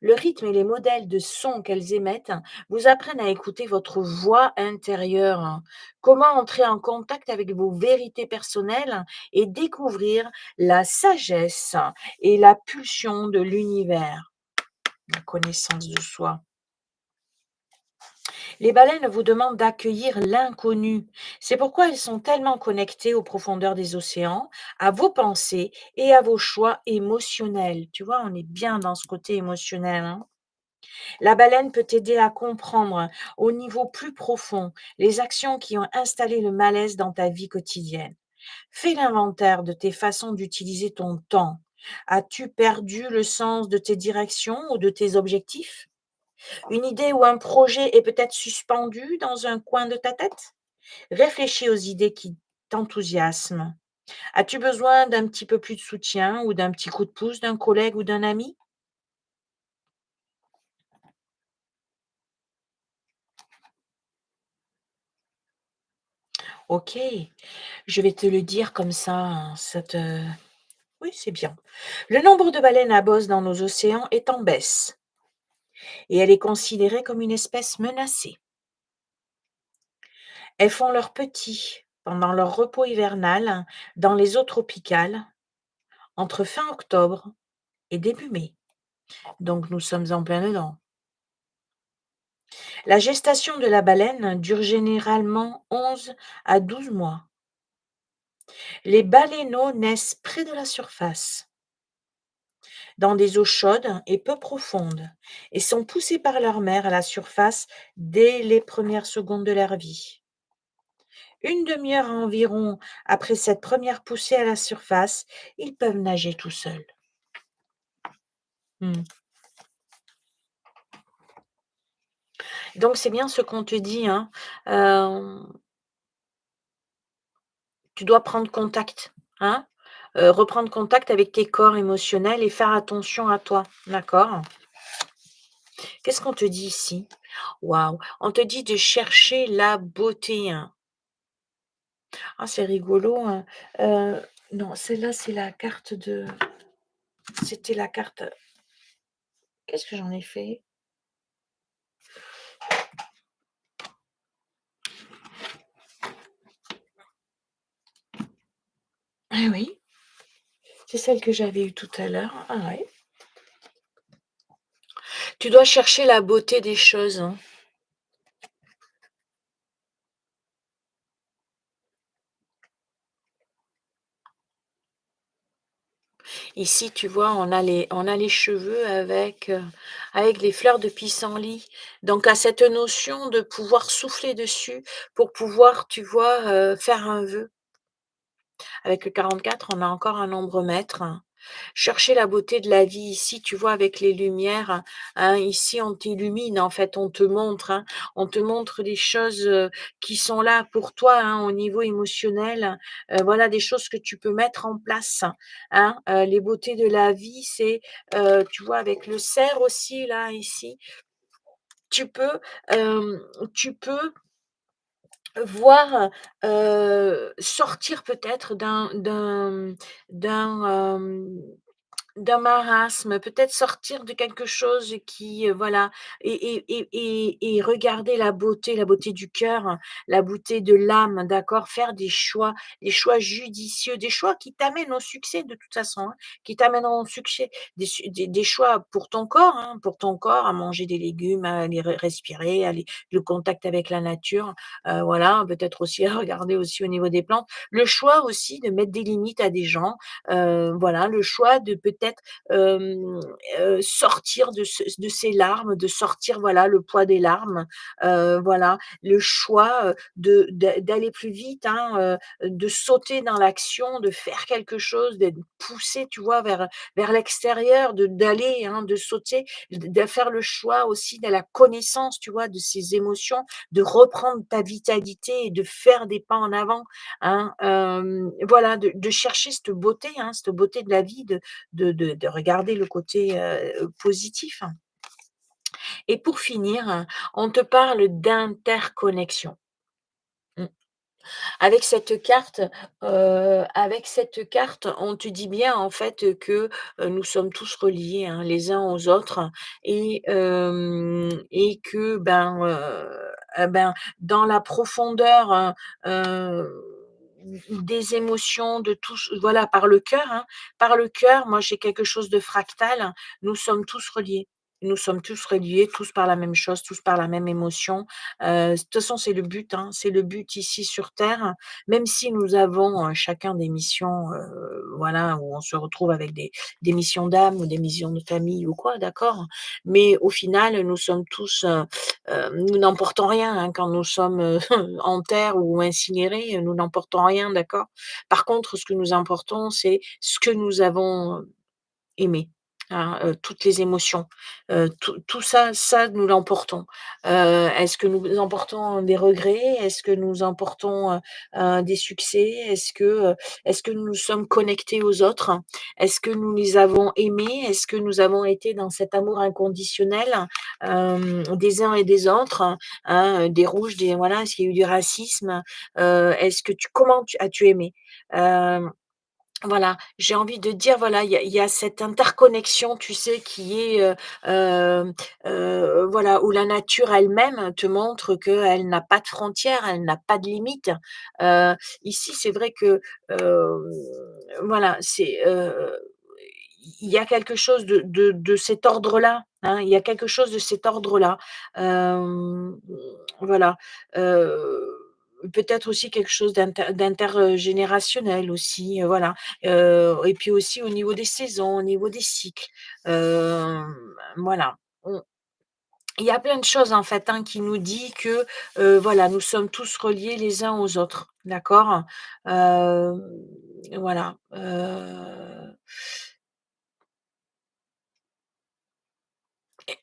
Le rythme et les modèles de sons qu'elles émettent vous apprennent à écouter votre voix intérieure. Comment entrer en contact avec vos vérités personnelles et découvrir la sagesse et la pulsion de l'univers, la connaissance de soi. Les baleines vous demandent d'accueillir l'inconnu. C'est pourquoi elles sont tellement connectées aux profondeurs des océans, à vos pensées et à vos choix émotionnels. Tu vois, on est bien dans ce côté émotionnel, hein. La baleine peut t'aider à comprendre au niveau plus profond les actions qui ont installé le malaise dans ta vie quotidienne. Fais l'inventaire de tes façons d'utiliser ton temps. As-tu perdu le sens de tes directions ou de tes objectifs? Une idée ou un projet est peut-être suspendu dans un coin de ta tête? Réfléchis aux idées qui t'enthousiasment. As-tu besoin d'un petit peu plus de soutien ou d'un petit coup de pouce d'un collègue ou d'un ami? OK, je vais te le dire comme ça, hein, ça te oui, c'est bien. Le nombre de baleines à bosse dans nos océans est en baisse et elle est considérée comme une espèce menacée. Elles font leurs petits pendant leur repos hivernal dans les eaux tropicales entre fin octobre et début mai. Donc nous sommes en plein dedans. La gestation de la baleine dure généralement 11 à 12 mois. Les baleineaux naissent près de la surface, dans des eaux chaudes et peu profondes, et sont poussés par leur mère à la surface dès les premières secondes de leur vie. Une demi-heure environ après cette première poussée à la surface, ils peuvent nager tout seuls. Mmh. Donc c'est bien ce qu'on te dit, hein. Hem, Tu dois prendre contact, hein, reprendre contact avec tes corps émotionnels et faire attention à toi, d'accord? Qu'est-ce qu'on te dit ici? Waouh! On te dit de chercher la beauté, hein. Ah, c'est rigolo, hein. Heu, non, celle-là, c'est la carte de c'était la carte qu'est-ce que j'en ai fait? Ah oui, c'est celle que j'avais eue tout à l'heure. Ah ouais. Tu dois chercher la beauté des choses, hein. Ici, tu vois, on a les cheveux avec les fleurs de pissenlit. Donc à cette notion de pouvoir souffler dessus pour pouvoir, tu vois, faire un vœu. Avec le 44, on a encore un nombre maître. Chercher la beauté de la vie ici, tu vois, avec les lumières, hein, ici on t'illumine, en fait, on te montre, hein, on te montre des choses, qui sont là pour toi, hein, au niveau émotionnel, voilà des choses que tu peux mettre en place, hein. Les beautés de la vie, c'est, tu vois, avec le cerf aussi là, ici, tu peux, tu peux voir, sortir peut-être d'un, d'un marasme, peut-être sortir de quelque chose qui, voilà et regarder la beauté du cœur, la beauté de l'âme, d'accord? Faire des choix judicieux, des choix qui t'amènent au succès de toute façon, hein, qui t'amèneront au succès. Des choix pour ton corps, hein, pour ton corps, à manger des légumes, à les respirer, le contact avec la nature, voilà, peut-être aussi à regarder aussi au niveau des plantes. Le choix aussi de mettre des limites à des gens, voilà, le choix de peut-être, hem, sortir de ses larmes, de sortir, voilà, le poids des larmes, voilà. Le choix, d'aller plus vite, hein, de sauter dans l'action, de faire quelque chose, d'être poussé, tu vois, vers l'extérieur, d'aller, hein, de sauter, de faire le choix aussi de la connaissance, tu vois, de ses émotions, de reprendre ta vitalité et de faire des pas en avant, hein, voilà, de chercher cette beauté, hein, cette beauté de la vie, de regarder le côté, positif. Et pour finir, on te parle d'interconnexion. Mmh. Avec cette carte, on te dit bien en fait que, nous sommes tous reliés, hein, les uns aux autres et que ben, dans la profondeur, des émotions, de tous voilà, par le cœur, hein, par le cœur, moi j'ai quelque chose de fractal, nous sommes tous reliés. Nous sommes tous reliés, tous par la même chose, tous par la même émotion. De toute façon, c'est le but, hein, c'est le but ici sur terre, même si nous avons, chacun des missions, voilà, où on se retrouve avec des missions d'âme ou des missions de famille ou quoi, d'accord? Mais au final, nous sommes tous, nous n'emportons rien, hein, quand nous sommes, en terre ou incinérés, nous n'emportons rien, d'accord? Par contre, ce que nous emportons, c'est ce que nous avons, aimer, hein, toutes les émotions, tout ça, nous l'emportons. Est-ce que nous emportons des regrets? Est-ce que nous emportons, des succès? Est-ce que nous sommes connectés aux autres? Est-ce que nous les avons aimés? Est-ce que nous avons été dans cet amour inconditionnel, des uns et des autres, hein, des rouges, des voilà, est-ce qu'il y a eu du racisme? Est-ce que tu comment tu as-tu aimé? Hem voilà, j'ai envie de dire, voilà, il y a cette interconnexion, tu sais, qui est, hem, voilà, où la nature elle-même te montre qu'elle n'a pas de frontières, elle n'a pas de limites. Heu, Ici, c'est vrai que, voilà, il y a quelque chose de cet ordre-là, hein, il y a quelque chose de cet ordre-là. Hem, voilà, heu, peut-être aussi quelque chose d'intergénérationnel aussi, voilà. Et puis aussi au niveau des saisons, au niveau des cycles, voilà. On Il y a plein de choses en fait, hein, qui nous dit que, voilà, nous sommes tous reliés les uns aux autres, d'accord? Hem, voilà,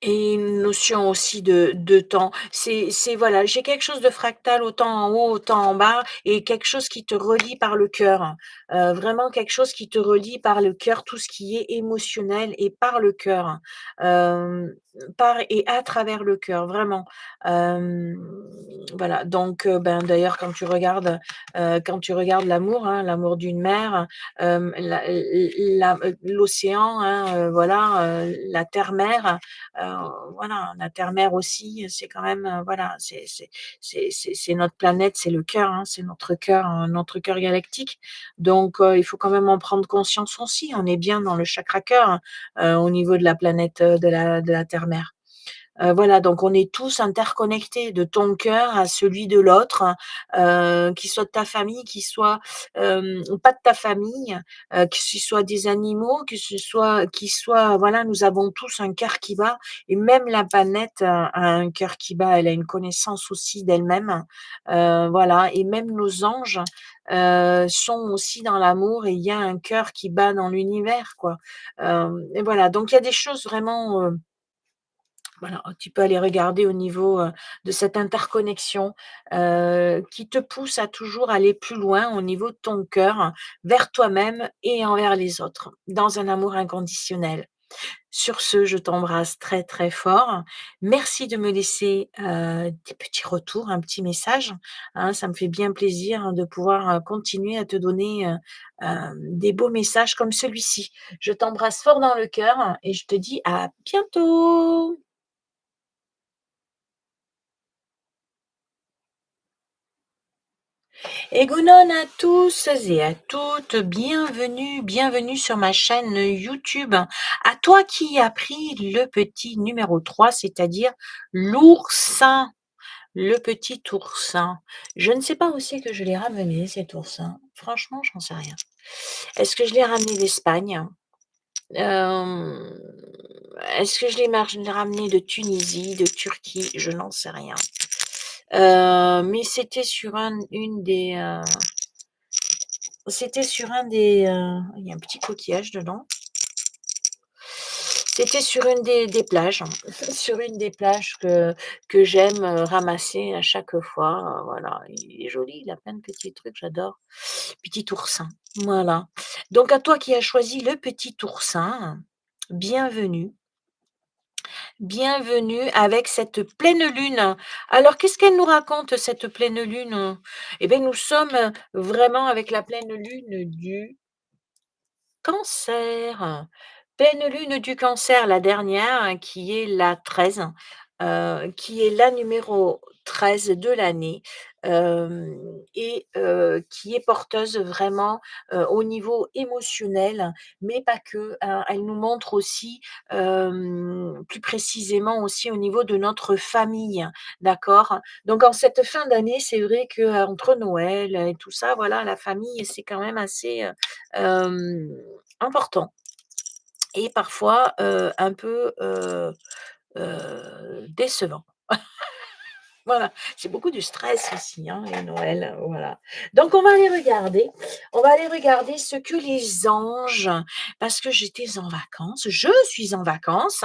et une notion aussi de temps. C'est voilà, j'ai quelque chose de fractal autant en haut, autant en bas et quelque chose qui te relie par le cœur. Vraiment quelque chose qui te relie par le cœur, tout ce qui est émotionnel et par le cœur. Hem, Par et à travers le cœur, vraiment. Hem, voilà, donc ben, d'ailleurs quand tu regardes l'amour, hein, l'amour d'une mère, l'océan, hein, voilà, la terre-mère, Heu, voilà, la terre-mère aussi, c'est quand même, voilà, c'est notre planète, c'est le cœur, hein, c'est notre cœur galactique. Donc il faut quand même en prendre conscience aussi. On est bien dans le chakra cœur, au niveau de la planète, de la terre-mère. Voilà, donc on est tous interconnectés, de ton cœur à celui de l'autre, qu'il soit de ta famille, qu'il soit, pas de ta famille, que ce soit des animaux, qui soit voilà, nous avons tous un cœur qui bat et même la planète a un cœur qui bat. Elle a une connaissance aussi d'elle-même, voilà et même nos anges, sont aussi dans l'amour et il y a un cœur qui bat dans l'univers, quoi. Et voilà, donc il y a des choses vraiment, voilà, tu peux aller regarder au niveau, de cette interconnexion, qui te pousse à toujours aller plus loin au niveau de ton cœur, vers toi-même et envers les autres, dans un amour inconditionnel. Sur ce, je t'embrasse très, très fort. Merci de me laisser, des petits retours, un petit message, hein. Ça me fait bien plaisir, hein, de pouvoir, continuer à te donner, des beaux messages comme celui-ci. Je t'embrasse fort dans le cœur et je te dis à bientôt! Egunon à tous et à toutes, bienvenue, bienvenue sur ma chaîne YouTube. À toi qui as pris le petit numéro 3, c'est-à-dire l'oursin, le petit oursin. Je ne sais pas où c'est que je l'ai ramené cet oursin. Franchement, j'en sais rien. Est-ce que je l'ai ramené d'Espagne? Hem, Est-ce que je l'ai ramené de Tunisie, de Turquie? Je n'en sais rien. Mais c'était sur c'était sur un des, il y a un petit coquillage dedans. C'était sur une des plages, sur une des plages que j'aime, ramasser à chaque fois, voilà. Il est joli, il a plein de petits trucs, j'adore. Petit oursin, voilà. Donc à toi qui as choisi le petit oursin, bienvenue, bienvenue avec cette pleine lune. Alors qu'est-ce qu'elle nous raconte cette pleine lune? Eh beh, nous sommes, vraiment avec la pleine lune du Cancer, pleine lune du Cancer, la dernière, hein, qui est la 13, qui est la numéro 13 de l'année, et qui est porteuse vraiment, au niveau émotionnel, mais pas que, hein. Elle nous montre aussi, plus précisément aussi au niveau de notre famille, d'accord? Donc en cette fin d'année, c'est vrai qu'entre Noël et tout ça, voilà, la famille, c'est quand même assez, important et parfois, un peu, décevant. Voilà, c'est beaucoup de stress aussi, hein, les Noëls, voilà. Donc on va aller regarder ce que les anges parce que j'étais en vacances, je suis en vacances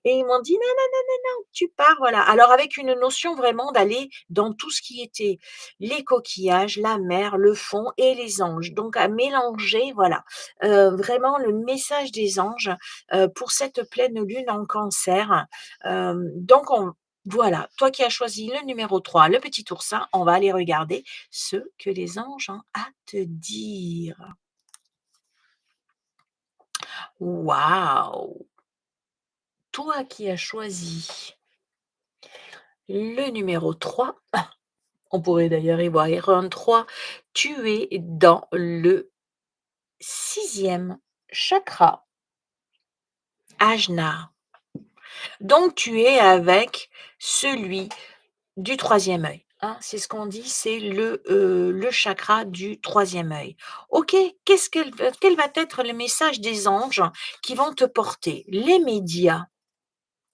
et ils m'ont dit: «Non, non, non, non, non, tu pars», voilà. Alors avec une notion vraiment d'aller dans tout ce qui était les coquillages, la mer, le fond et les anges. Donc à mélanger, voilà, vraiment le message des anges, pour cette pleine lune en Cancer. Donc on voilà, toi qui as choisi le numéro 3, le petit oursin, on va aller regarder ce que les anges ont à te dire. Waouh! Toi qui as choisi le numéro 3, on pourrait d'ailleurs y voir un 3, tu es dans le sixième chakra, Ajna. Donc tu es avec celui du troisième œil, hein, c'est ce qu'on dit, c'est le chakra du troisième œil. OK, quel va être le message des anges qui vont te porter? Les médias.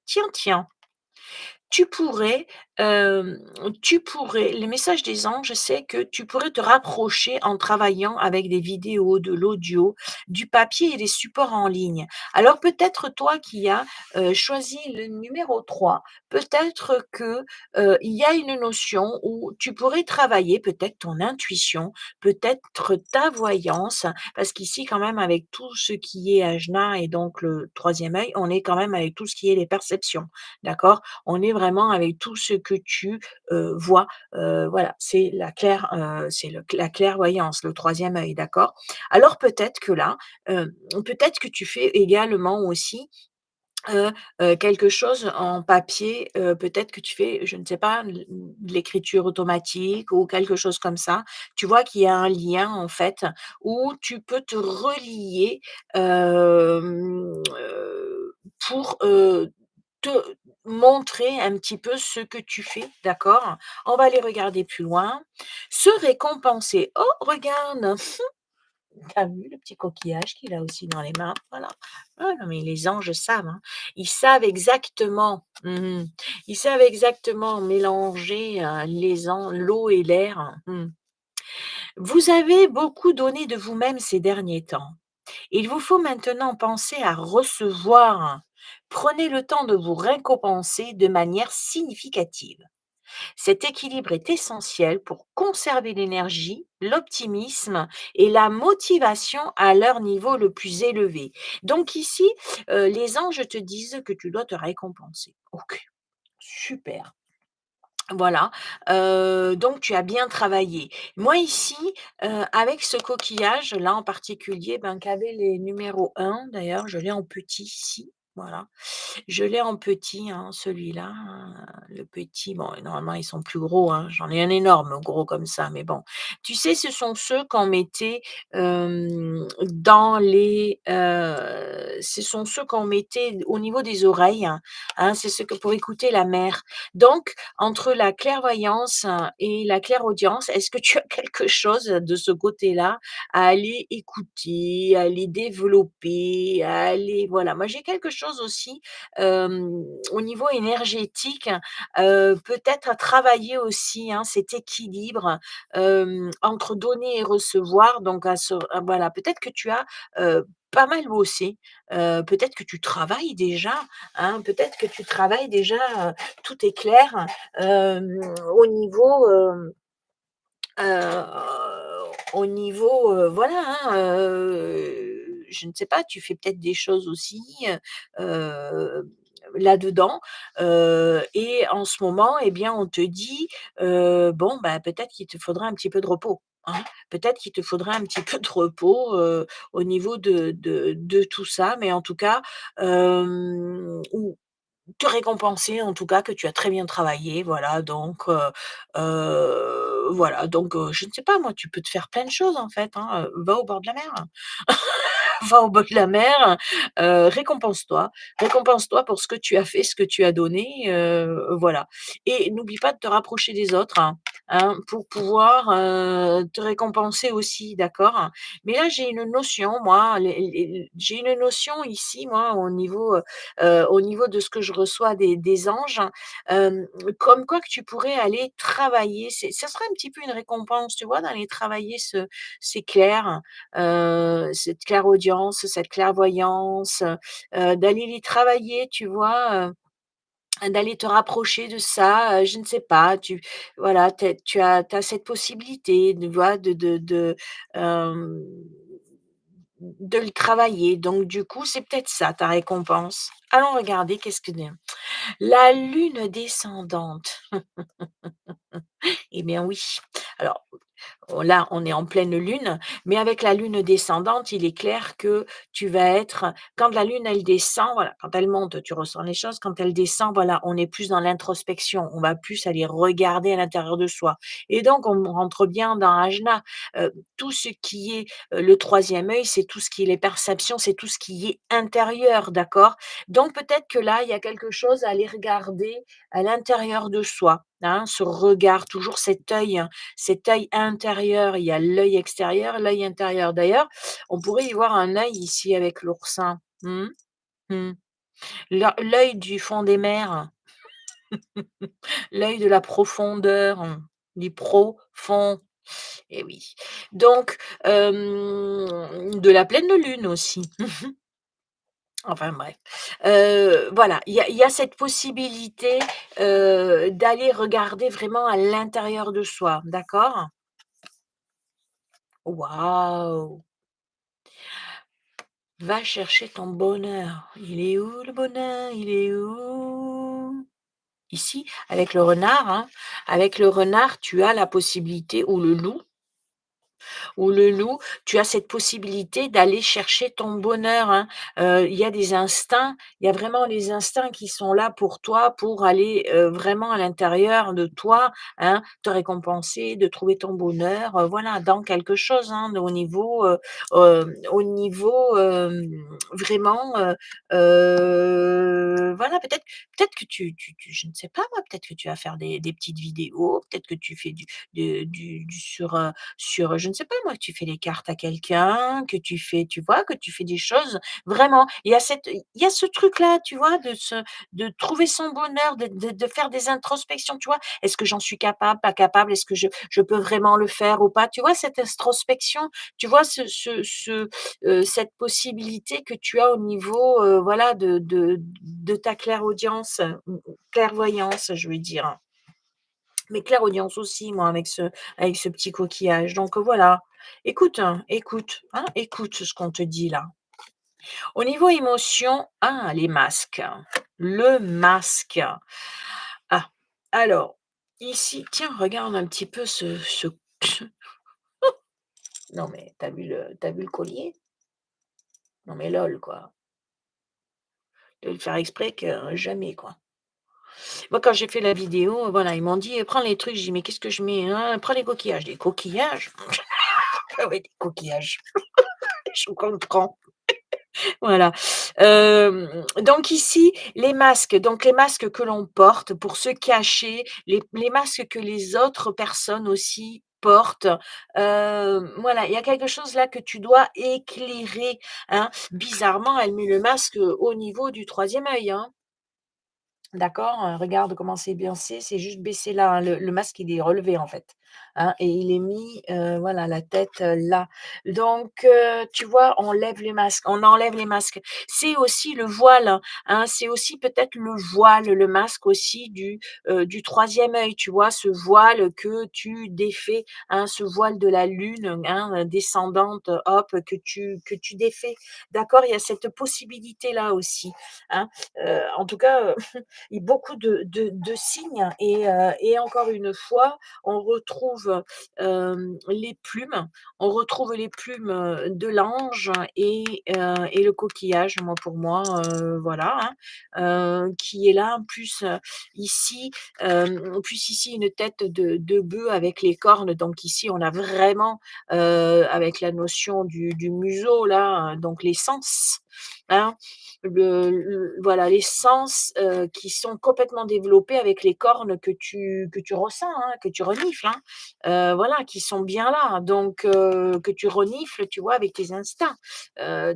Tiens, tiens. Tu pourrais, hem, tu pourrais le message des anges, c'est que tu pourrais te rapprocher en travaillant avec des vidéos, de l'audio, du papier et des supports en ligne. Alors peut-être toi qui as, choisi le numéro 3, peut-être que, il y a une notion où tu pourrais travailler peut-être ton intuition, peut-être ta voyance, parce qu'ici quand même avec tout ce qui est ajna et donc le troisième œil, on est quand même avec tout ce qui est les perceptions, d'accord? On est vraiment avec tout ce que tu, vois, voilà, c'est la clairvoyance, le troisième œil, d'accord? Alors peut-être que là, peut-être que tu fais également aussi, heu quelque chose en papier, peut-être que tu fais, je ne sais pas, de l'écriture automatique ou quelque chose comme ça. Tu vois qu'il y a un lien en fait où tu peux te relier, pour, te montrer un petit peu ce que tu fais, d'accord? On va aller regarder plus loin. Se récompenser. Oh regarde! Tu vu le petit coquillage qu'il a aussi dans les mains? Voilà. Ah non, mais les anges savent, hein. Ils savent exactement, ils savent exactement mélanger, l'eau et l'air. Vous avez beaucoup donné de vous-même ces derniers temps. Il vous faut maintenant penser à recevoir. Prenez le temps de vous récompenser de manière significative. Cet équilibre est essentiel pour conserver l'énergie, l'optimisme et la motivation à leur niveau le plus élevé. Donc ici, les anges te disent que tu dois te récompenser. OK, super. Voilà, donc tu as bien travaillé. Moi ici, avec ce coquillage-là en particulier, ben, qu'avaient les numéros 1 d'ailleurs, je l'ai en petit ici, voilà. Je l'ai en petit, hein, celui-là, le petit, bon, normalement, ils sont plus gros, hein. J'en ai un énorme, gros comme ça, mais bon. Tu sais, ce sont ceux qu'on mettait, ce sont ceux qu'on mettait au niveau des oreilles, hein, c'est ceux que pour écouter la mer. Donc, entre la clairvoyance et la clairaudience, est-ce que tu as quelque chose de ce côté-là à aller écouter, à aller développer, à aller voilà. Moi, j'ai quelque chose aussi au niveau énergétique, peut-être à travailler aussi, hein, cet équilibre, entre donner et recevoir donc voilà, peut-être que tu as, pas mal bossé, peut-être que tu travailles déjà, hein, peut-être que tu travailles déjà, tout est clair, au niveau, voilà, hein, je ne sais pas, tu fais peut-être des choses aussi, heu, là-dedans, et en ce moment, eh bien, on te dit, bon, bah, peut-être qu'il te faudra un petit peu de repos, hein. Peut-être qu'il te faudra un petit peu de repos, au niveau de tout ça, mais en tout cas, ou te récompenser en tout cas que tu as très bien travaillé, voilà donc voilà donc je ne sais pas moi, tu peux te faire plein de choses en fait, hein, va au bord de la mer. va au bord de la mer, récompense-toi. Récompense-toi pour ce que tu as fait, ce que tu as donné, voilà et n'oublie pas de te rapprocher des autres, pour pouvoir, te récompenser aussi, d'accord? Mais là, j'ai une notion, moi, les j'ai une notion ici, moi, au niveau de ce que je reçois des anges, hem, comme quoi que tu pourrais aller travailler, ça serait un petit peu une récompense, tu vois, d'aller travailler ces clairs, cette clairaudience, cette clairvoyance, d'aller les travailler, tu vois? D'aller te rapprocher de ça, je ne sais pas, voilà, tu as cette possibilité, tu vois, hem, de le travailler, donc du coup, c'est peut-être ça ta récompense. Allons regarder qu'est-ce que la lune descendante. Eh bien oui. Alors là, on est en pleine lune, mais avec la lune descendante, il est clair que tu vas être quand la lune, elle descend, voilà, quand elle monte, tu ressens les choses, quand elle descend, voilà, on est plus dans l'introspection, on va plus aller regarder à l'intérieur de soi et donc on rentre bien dans Ajna. Tout ce qui est, le troisième œil, c'est tout ce qui est les perceptions, c'est tout ce qui est intérieur, d'accord? Donc peut-être que là, il y a quelque chose à aller regarder à l'intérieur de soi, ce regard, toujours cet œil intérieur, il y a l'œil extérieur, l'œil intérieur. D'ailleurs, on pourrait y voir un œil ici avec l'oursin. Mmh. Mmh. L'œil du fond des mers, l'œil de la profondeur, du profond. Et oui. Donc, de la pleine lune aussi. Enfin bref. Voilà, il y a cette possibilité, d'aller regarder vraiment à l'intérieur de soi, d'accord? Waouh! Va chercher ton bonheur. Il est où le bonheur? Il est où? Ici, avec le renard, avec le renard, tu as la possibilité ou le loup, tu as cette possibilité d'aller chercher ton bonheur, il y a des instincts, il y a vraiment les instincts qui sont là pour toi, pour aller, vraiment à l'intérieur de toi, te récompenser, de trouver ton bonheur, voilà, dans quelque chose, au niveau, vraiment, voilà, peut-être que tu je ne sais pas moi, peut-être que tu vas faire des petites vidéos, peut-être que tu fais du sur, je ne sais pas moi, que tu fais les cartes à quelqu'un, que tu fais tu vois, que tu fais des choses vraiment. Il y a ce truc-là, tu vois, de trouver son bonheur, de faire des introspections, tu vois? Est-ce que j'en suis capable, pas capable? Est-ce que je peux vraiment le faire ou pas? Tu vois, cette introspection, tu vois, cette possibilité que tu as au niveau, voilà, de ta clairaudience, clairvoyance, je veux dire. Mais clairaudience aussi, moi, avec ce petit coquillage. Donc voilà. Écoute, écoute, écoute ce qu'on te dit là. Au niveau émotion, les masques. Le masque. Ah, alors, ici, tiens, regarde un petit peu non mais t'as vu le collier? Non mais lol quoi. De le faire exprès que jamais quoi. Moi quand j'ai fait la vidéo, voilà, ils m'ont dit: «Prends les trucs». J'ai dit: «Mais qu'est-ce que je mets, Prends les coquillages». Des coquillages? Ah ouais, des coquillages. Je comprends. Voilà. Donc ici, les masques que l'on porte pour se cacher, les masques que les autres personnes aussi portent, voilà, il y a quelque chose là que tu dois éclairer, Bizarrement, elle met le masque, au niveau du troisième œil, D'accord, regarde comment c'est juste baissé là, le masque il est relevé en fait, et il est mis, voilà la tête, là. Donc tu vois, on enlève les masques. C'est aussi le voile, c'est aussi peut-être le voile, le masque aussi du troisième œil, tu vois? Ce voile que tu défais, ce voile de la lune, descendante, hop, que tu défais. D'accord? Il y a cette possibilité là aussi, hein. En tout cas, et beaucoup de signes et encore une fois, on retrouve, les plumes. On retrouve les plumes, de l'ange et le coquillage, moi, pour moi, voilà, hein, qui est là. Plus ici une tête de bœuf avec les cornes, donc ici on a vraiment, avec la notion du museau là, donc les sens, hein. Voilà les sens, qui sont complètement développés avec les cornes que tu ressens, hein, que tu renifles, hein. Voilà, qui sont bien là, donc que tu renifles, tu vois, avec tes instincts.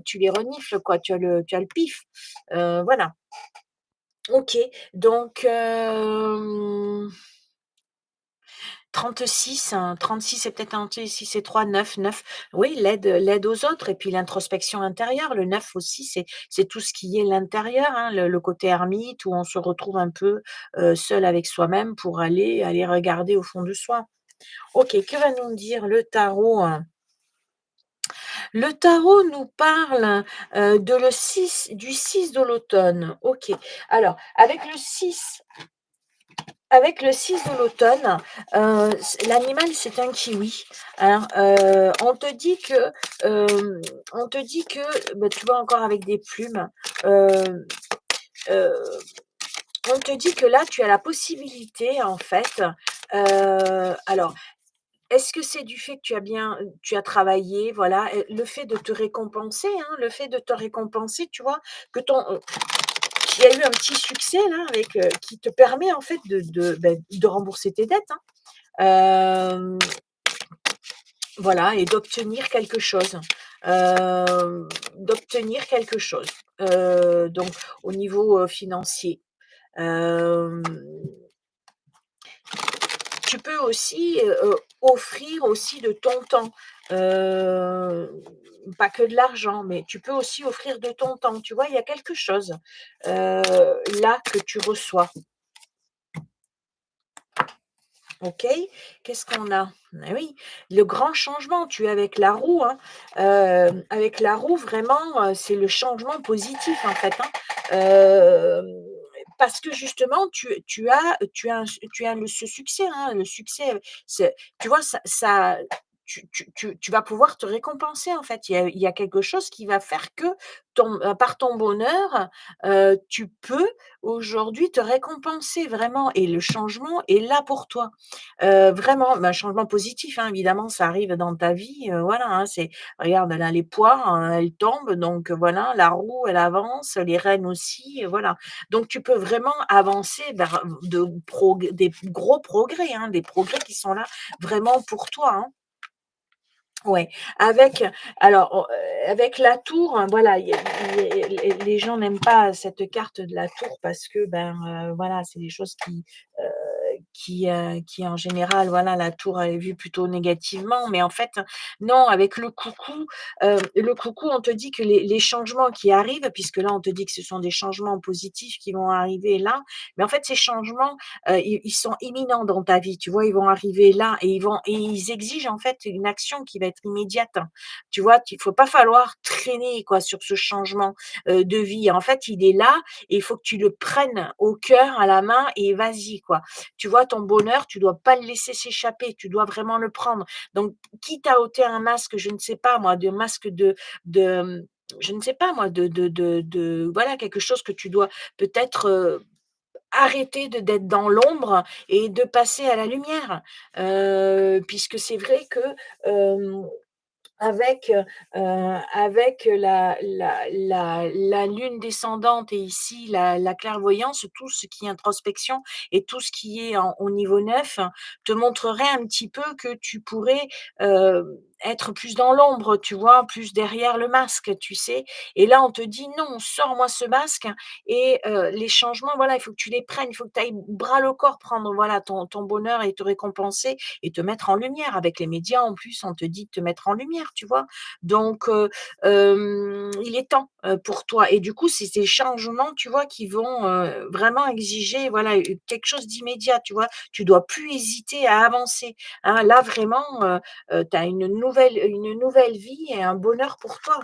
Tu les renifles quoi, tu as le pif. Voilà. OK, donc 36, hein, 36 c'est peut-être un T, si c'est 3, 9. Oui, l'aide aux autres et puis l'introspection intérieure. Le 9 aussi, c'est tout ce qui est l'intérieur, hein, le côté ermite où on se retrouve un peu, seul avec soi-même pour aller regarder au fond de soi. OK, que va nous dire le tarot, hein? Le tarot nous parle, de le 6 du 6 de l'automne. OK. Alors avec le 6 de l'automne, l'animal, c'est un kiwi, hein. On te dit que, bah, tu vois encore avec des plumes, hem, heu, on te dit que là, tu as la possibilité en fait, alors est-ce que c'est du fait que tu as travaillé, voilà, le fait de te récompenser, hein, le fait de te récompenser, tu vois? Que qu'il y a eu un petit succès là avec, qui te permet en fait de rembourser tes dettes, hein. Hem, voilà et d'obtenir quelque chose, donc au niveau, financier. Hem, Tu peux aussi, offrir aussi de ton temps, heu, pas que de l'argent, mais tu peux aussi offrir de ton temps. Tu vois? Il y a quelque chose, là que tu reçois. OK. Qu'est-ce qu'on a? Ah oui, le grand changement, tu es avec la roue, hein. Avec la roue vraiment, c'est le changement positif en fait, hein. Hem, Parce que justement tu as ce succès, hein, le succès, c'est tu vois tu vas pouvoir te récompenser en fait. Il y a quelque chose qui va faire que par ton bonheur, tu peux aujourd'hui te récompenser vraiment et le changement est là pour toi. Vraiment, bah, changement positif, hein, évidemment, ça arrive dans ta vie, voilà, hein, regarde là, les poires, elles tombent, donc voilà, la roue, elle avance, les rênes aussi, voilà. Donc tu peux vraiment avancer vers des gros progrès, hein, des progrès qui sont là vraiment pour toi, hein. Ouais, avec avec la tour, hein, voilà, les gens n'aiment pas cette carte de la tour parce que, ben, voilà, c'est des choses qui en général, voilà, la tour elle est vue plutôt négativement, mais en fait, non, avec le coucou, on te dit que les changements qui arrivent, puisque là, on te dit que ce sont des changements positifs qui vont arriver là, mais en fait, ces changements, ils sont imminents dans ta vie, tu vois? Ils vont arriver là et ils exigent en fait une action qui va être immédiate, hein. Tu vois? Il faut pas falloir traîner quoi sur ce changement, de vie. En fait, il est là et il faut que tu le prennes au cœur, à la main et vas-y quoi. Tu vois, ton bonheur, tu dois pas le laisser s'échapper, tu dois vraiment le prendre. Donc, quitte à ôter un masque, je ne sais pas moi, de masque de, je ne sais pas moi, de voilà, quelque chose que tu dois peut-être, arrêter d'être dans l'ombre et de passer à la lumière. Puisque c'est vrai que, hem avec, avec la lune descendante et ici la clairvoyance, tout ce qui est introspection et tout ce qui est au niveau 9 te montrerait un petit peu que tu pourrais, être plus dans l'ombre, tu vois? Plus derrière le masque, tu sais? Et là, on te dit: «Non, sors-moi ce masque et les changements, voilà, il faut que tu les prennes, il faut que tu ailles bras le corps prendre, voilà, ton bonheur et te récompenser et te mettre en lumière. Avec les médias, en plus, on te dit de te mettre en lumière, tu vois? Donc il est temps, pour toi et du coup, c'est ces changements, tu vois, qui vont, vraiment exiger, voilà, quelque chose d'immédiat, tu vois? Tu dois plus hésiter à avancer, hein. Là, vraiment, tu as une nouvelle vie et un bonheur pour toi.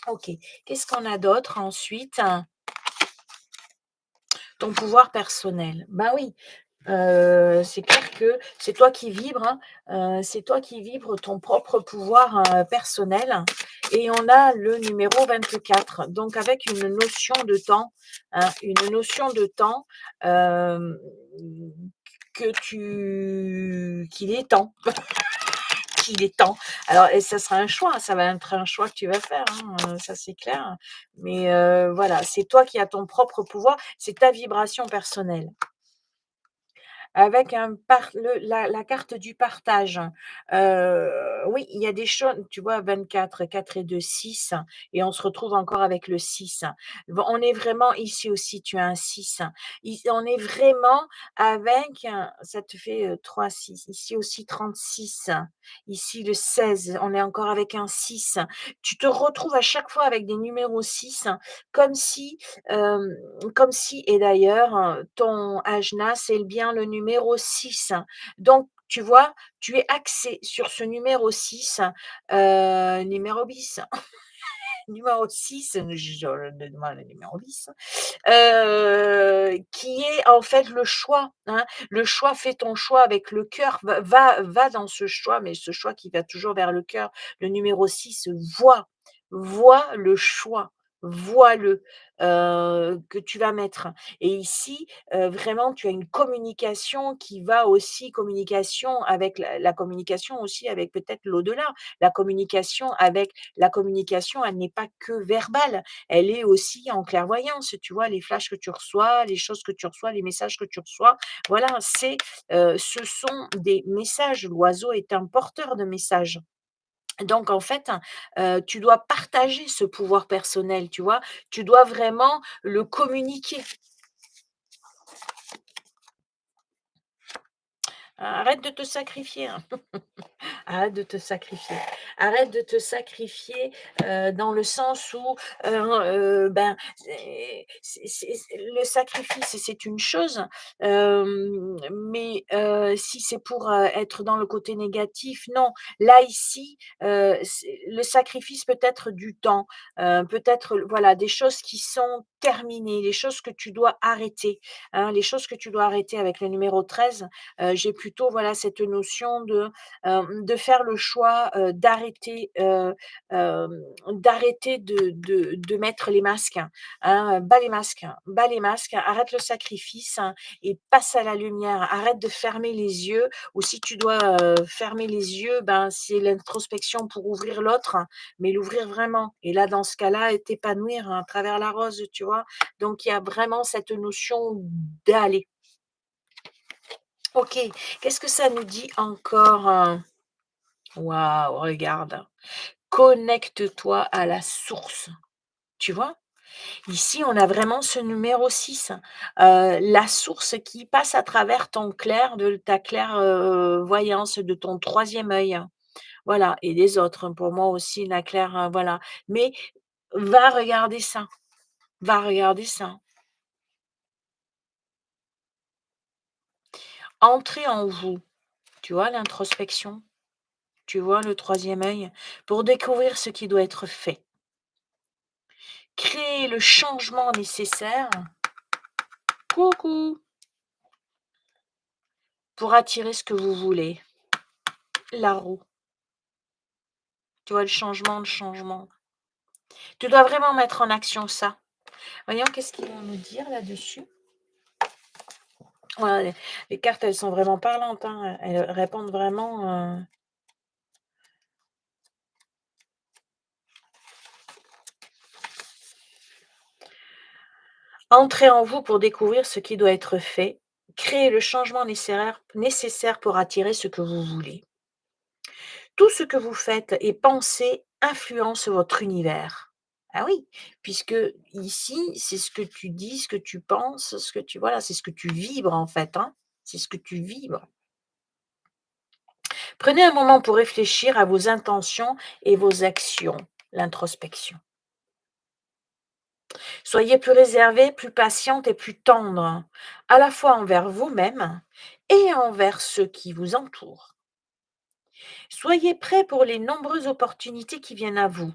OK. Qu'est-ce qu'on a d'autre ensuite? ton pouvoir personnel. Bah oui, c'est clair que c'est toi qui vibres, hein, c'est toi qui vibres ton propre pouvoir, personnel et on a le numéro 24. Donc avec une notion de temps, hein, une notion de temps, hem, que tu qu'il est temps, qu'il est temps. Alors et ça sera un choix, ça va être un choix que tu vas faire, hein, ça c'est clair. Mais voilà, c'est toi qui as ton propre pouvoir, c'est ta vibration personnelle. Avec un par le la carte du partage. Oui, il y a des choses tu vois 24, 4 et 2, 6 et on se retrouve encore avec le 6. Bon, on est vraiment ici aussi tu as un 6. Ici on est vraiment avec ça te fait, 3, 6, ici aussi 36, ici le 16, on est encore avec un 6. Tu te retrouves à chaque fois avec des numéros 6 comme si, hem comme si et d'ailleurs, ton ajna, c'est bien le numéro 6. Donc tu vois, tu es axé sur ce numéro 6, numéro bis, numéro 6, je donne-moi le numéro bis, qui est en fait le choix, hein. Le choix, fais ton choix avec le cœur, va dans ce choix, mais ce choix qui va toujours vers le cœur. Le numéro 6 vois le choix, vois-le, que tu vas mettre et ici, vraiment tu as une communication qui va aussi communication avec la communication aussi avec peut-être l'au-delà. La communication, elle n'est pas que verbale, elle est aussi en clairvoyance, tu vois? Les flashs que tu reçois, les choses que tu reçois, les messages que tu reçois, voilà, ce sont des messages. L'oiseau est un porteur de messages. Donc en fait, tu dois partager ce pouvoir personnel, tu vois? Tu dois vraiment le communiquer. Arrête de te sacrifier, hein. Arrête de te sacrifier. Arrête de te sacrifier, dans le sens où, ben, le sacrifice, c'est une chose, mais si c'est pour, être dans le côté négatif, non. Là, ici, c'est le sacrifice peut être du temps, peut-être, voilà, des choses qui sont terminées, les choses que tu dois arrêter, hein, les choses que tu dois arrêter avec le numéro 13. J'ai plutôt, voilà, cette notion de faire le choix, d'arrêter de mettre les masques, hein, bas les masques, arrête le sacrifice, hein, et passe à la lumière. Arrête de fermer les yeux ou si tu dois, fermer les yeux, ben, c'est l'introspection pour ouvrir l'autre, mais l'ouvrir vraiment et là, dans ce cas-là, t'épanouir à travers la rose, tu vois? Donc il y a vraiment cette notion d'aller. OK, qu'est-ce que ça nous dit encore, Waouh, regarde. Connecte-toi à la source, tu vois? Ici, on a vraiment ce numéro 6, la source qui passe à travers ton clair de ta claire, voyance, de ton troisième œil. Voilà et des autres, hein, pour moi aussi la claire, voilà. Mais va regarder ça, va regarder ça. Entrez en vous, tu vois l'introspection? Tu vois le troisième œil? Pour découvrir ce qui doit être fait. Créer le changement nécessaire. Coucou! Pour attirer ce que vous voulez. La roue. Tu vois le changement, le changement. Tu dois vraiment mettre en action ça. Voyons qu'est-ce qu'ils vont nous dire là-dessus? Ouais, les cartes, elles sont vraiment parlantes, hein, elles répondent vraiment, entrez en vous pour découvrir ce qui doit être fait. Créez le changement nécessaire pour attirer ce que vous voulez. Tout ce que vous faites et pensez influence votre univers. Ah oui, puisque ici, c'est ce que tu dis, ce que tu penses, ce que tu voilà, c'est ce que tu vibres en fait, hein. C'est ce que tu vibres. Prenez un moment pour réfléchir à vos intentions et vos actions, l'introspection. Soyez plus réservé, plus patiente et plus tendre, à la fois envers vous-même et envers ceux qui vous entourent. Soyez prêt pour les nombreuses opportunités qui viennent à vous.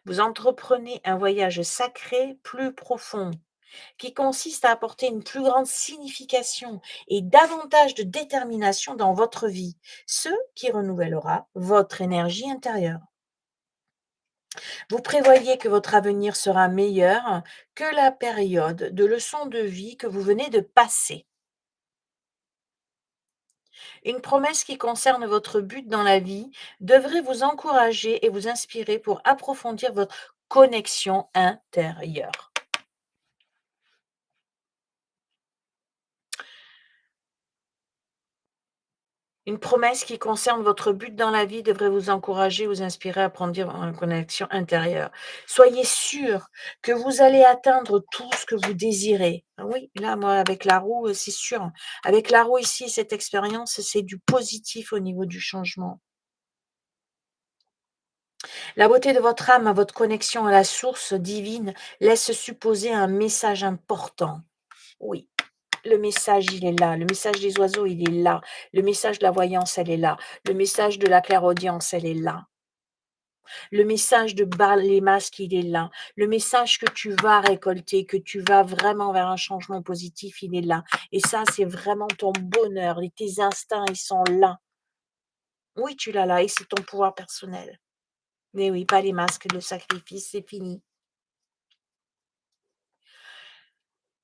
Vous entreprenez un voyage sacré plus profond. qui consiste à apporter une plus grande signification et davantage de détermination dans votre vie, ce qui renouvellera votre énergie intérieure. Vous prévoyez que votre avenir sera meilleur que la période de leçon de vie que vous venez de passer. Une promesse qui concerne votre but dans la vie devrait vous encourager et vous inspirer pour approfondir votre connexion intérieure. Une promesse qui concerne votre but dans la vie devrait vous encourager, vous inspirer à prendre une connexion intérieure. Soyez sûr que vous allez atteindre tout ce que vous désirez. Ah oui, là, moi, avec la roue, c'est sûr. Avec la roue ici, cette expérience, c'est du positif au niveau du changement. La beauté de votre âme, votre connexion à la source divine laisse supposer un message important. Oui. Le message, il est là. Le message des oiseaux, il est là. Le message de la voyance, elle est là. Le message de la clairaudience, elle est là. Le message de bas les masques, il est là. Le message que tu vas récolter, que tu vas vraiment vers un changement positif, il est là. Et ça, c'est vraiment ton bonheur. Et tes instincts, ils sont là. Oui, tu l'as là et c'est ton pouvoir personnel. Mais oui, pas les masques, le sacrifice, c'est fini.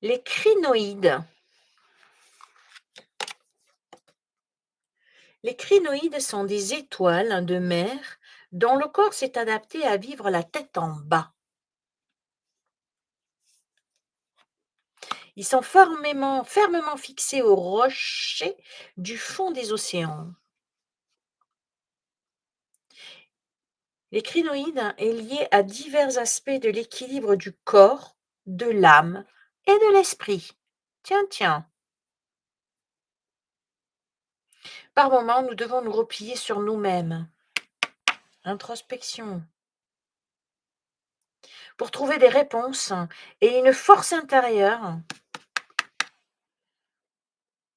Les crinoïdes. Les crinoïdes sont des étoiles de mer dont le corps s'est adapté à vivre la tête en bas. Ils sont fermement fixés aux rochers du fond des océans. Les crinoïdes est lié à divers aspects de l'équilibre du corps, de l'âme et de l'esprit. Tiens, tiens. Par moments, nous devons nous replier sur nous-mêmes. Introspection. Pour trouver des réponses et une force intérieure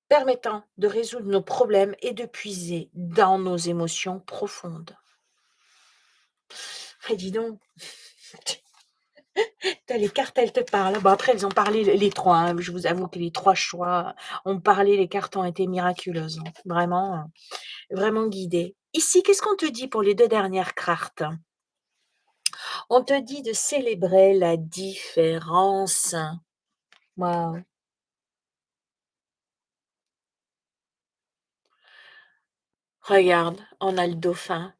permettant de résoudre nos problèmes et de puiser dans nos émotions profondes. Ah, dis donc, les cartes, elles te parlent. Bon, après, elles ont parlé les 3, hein. Je vous avoue que les 3 choix ont parlé, les cartes ont été miraculeuses, hein. Vraiment, vraiment guidées. Ici, qu'est-ce qu'on te dit pour les 2 dernières cartes? On te dit de célébrer la différence. Waouh! Regarde, on a le dauphin.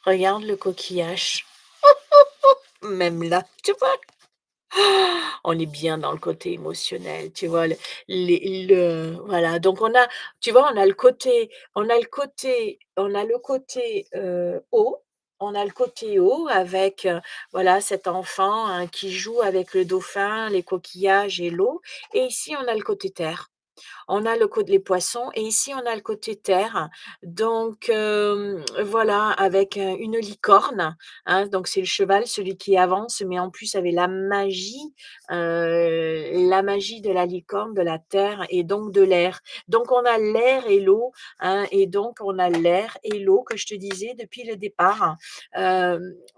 Regarde le coquillage. Même là, tu vois? On est bien dans le côté émotionnel, tu vois? Le voilà, donc tu vois, haut, on a le côté haut avec, voilà, cet enfant, hein, qui joue avec le dauphin, les coquillages et l'eau et ici, on a le côté terre. On a le côté les poissons et ici on a le côté terre. Donc voilà, avec, une licorne, hein, donc c'est le cheval, celui qui avance, mais en plus avec la magie de la licorne, de la terre et donc de l'air. Donc on a l'air et l'eau, hein, et donc on a l'air et l'eau que je te disais depuis le départ.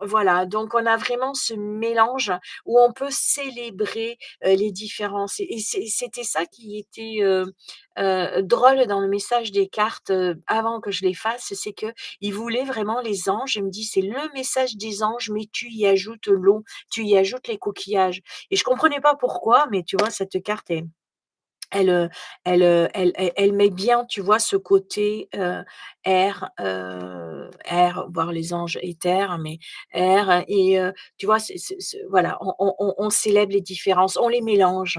Voilà, donc on a vraiment ce mélange où on peut célébrer, les différences et c'était ça qui était, drôle dans le message des cartes, avant que je les fasse, c'est qu'ils voulaient vraiment les anges. Il me dit: «C'est le message des anges, mais tu y ajoutes l'eau, tu y ajoutes les coquillages» et je comprenais pas pourquoi, mais tu vois, cette carte est elle, elle met bien, tu vois, ce côté, air, voire les anges éthers, mais air et tu vois, voilà, on célèbre les différences, on les mélange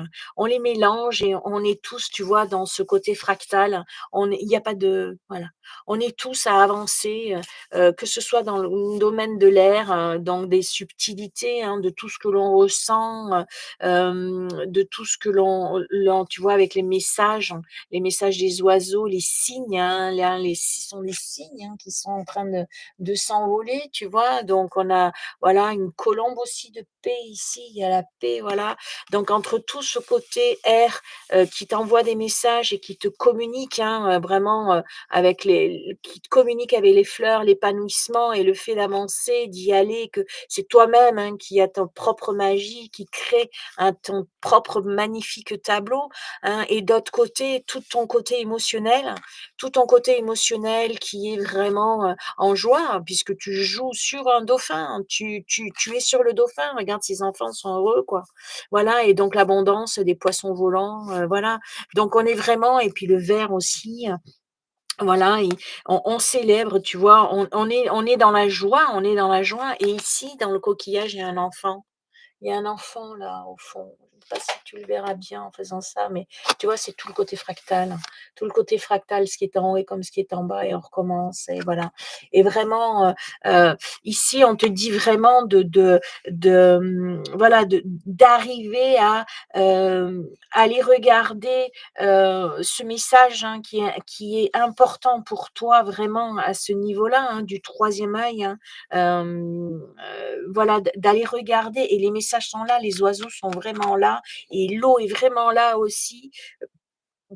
et on est tous, tu vois, dans ce côté fractal. Il y a pas de voilà, on est tous à avancer, que ce soit dans le domaine de l'air, dans des subtilités, hein, de tout ce que l'on ressent, de tout ce que tu vois, avec les messages des oiseaux, les cygnes, hein, là, ce sont les cygnes, hein, qui sont en train de s'envoler, tu vois? Donc on a, voilà, une colombe aussi de paix ici, il y a la paix, voilà. Donc entre tout ce côté air, qui t'envoie des messages et qui te communique, hein, vraiment, avec qui te communique avec les fleurs, l'épanouissement et le fait d'avancer, d'y aller, que c'est toi-même, hein, qui a ton propre magie, qui crée ton propre magnifique tableau, hein, et d'autre côté, tout ton côté émotionnel qui est vraiment, en joie, hein, puisque tu joues sur un dauphin, hein. Tu es sur le dauphin, regarde, ces enfants sont heureux, quoi. Voilà, et donc l'abondance des poissons volants, voilà. Donc on est vraiment, et puis le vert aussi, voilà, et on célèbre, tu vois? On est dans la joie, on est dans la joie, et ici, dans le coquillage, il y a un enfant. Il y a un enfant là au fond, je ne sais pas si tu le verras bien en faisant ça, mais tu vois, c'est tout le côté fractal. Tout le côté fractal, ce qui est en haut est comme ce qui est en bas, et on recommence, et voilà. Et vraiment, ici, on te dit vraiment voilà, d'arriver à, aller regarder, ce message, hein, qui est important pour toi vraiment à ce niveau-là, hein, du troisième œil, hein. Voilà, d'aller regarder, et les messages sont là, les oiseaux sont vraiment là, et l'eau est vraiment là aussi,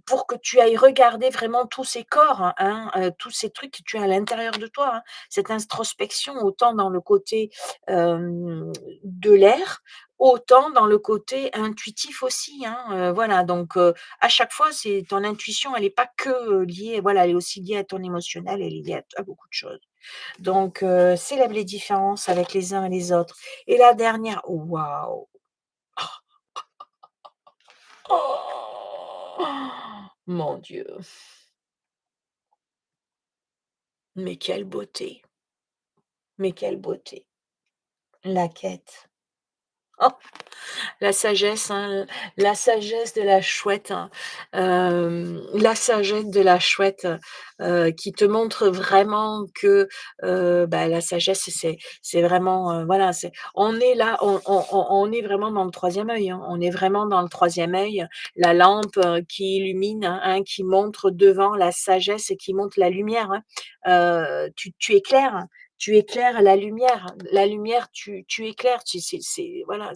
pour que tu ailles regarder vraiment tous ces corps, hein, tous ces trucs que tu as à l'intérieur de toi, hein. Cette introspection, autant dans le côté, de l'air, autant dans le côté intuitif aussi, hein, voilà. Donc à chaque fois, c'est ton intuition, elle est pas que, liée, voilà, elle est aussi liée à ton émotionnel, elle est liée à beaucoup de choses. Donc célèbre les différences avec les uns et les autres. Et la dernière, waouh! Oh! Mon Dieu, mais quelle beauté, mais quelle beauté! La quête. Oh! La sagesse, hein, la sagesse de la chouette, hein, la sagesse de la chouette, qui te montre vraiment que, bah, la sagesse, c'est vraiment, voilà, on est là, on est vraiment dans le troisième œil, hein. On est vraiment dans le troisième œil, la lampe, qui illumine, hein, qui montre devant la sagesse et qui montre la lumière, hein. Tu éclaires, tu éclaires la lumière, tu éclaires, c'est voilà,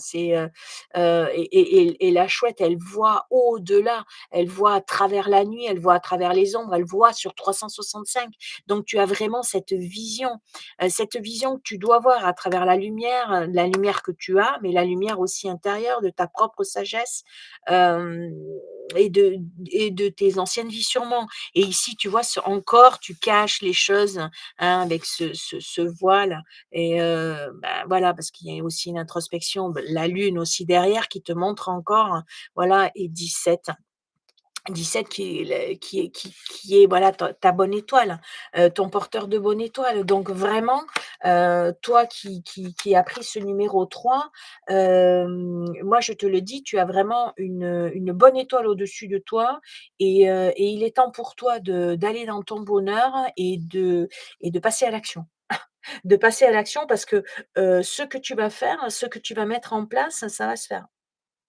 et la chouette, elle voit au-delà, elle voit à travers la nuit, elle voit à travers les ombres, elle voit sur 365. Donc tu as vraiment cette vision que tu dois voir à travers la lumière que tu as, mais la lumière aussi intérieure de ta propre sagesse, hem et de tes anciennes vies sûrement. Et ici, tu vois, encore, tu caches les choses, hein, avec ce voile, et bah, voilà, parce qu'il y a aussi une introspection, la lune aussi derrière qui te montre encore, voilà, et 17 qui est qui est voilà ta bonne étoile, ton porteur de bonne étoile. Donc vraiment, toi qui as pris ce numéro 3, moi je te le dis, tu as vraiment une bonne étoile au-dessus de toi, et il est temps pour toi d'aller dans ton bonheur, et de passer à l'action. De passer à l'action, parce que, ce que tu vas faire, ce que tu vas mettre en place, ça va se faire.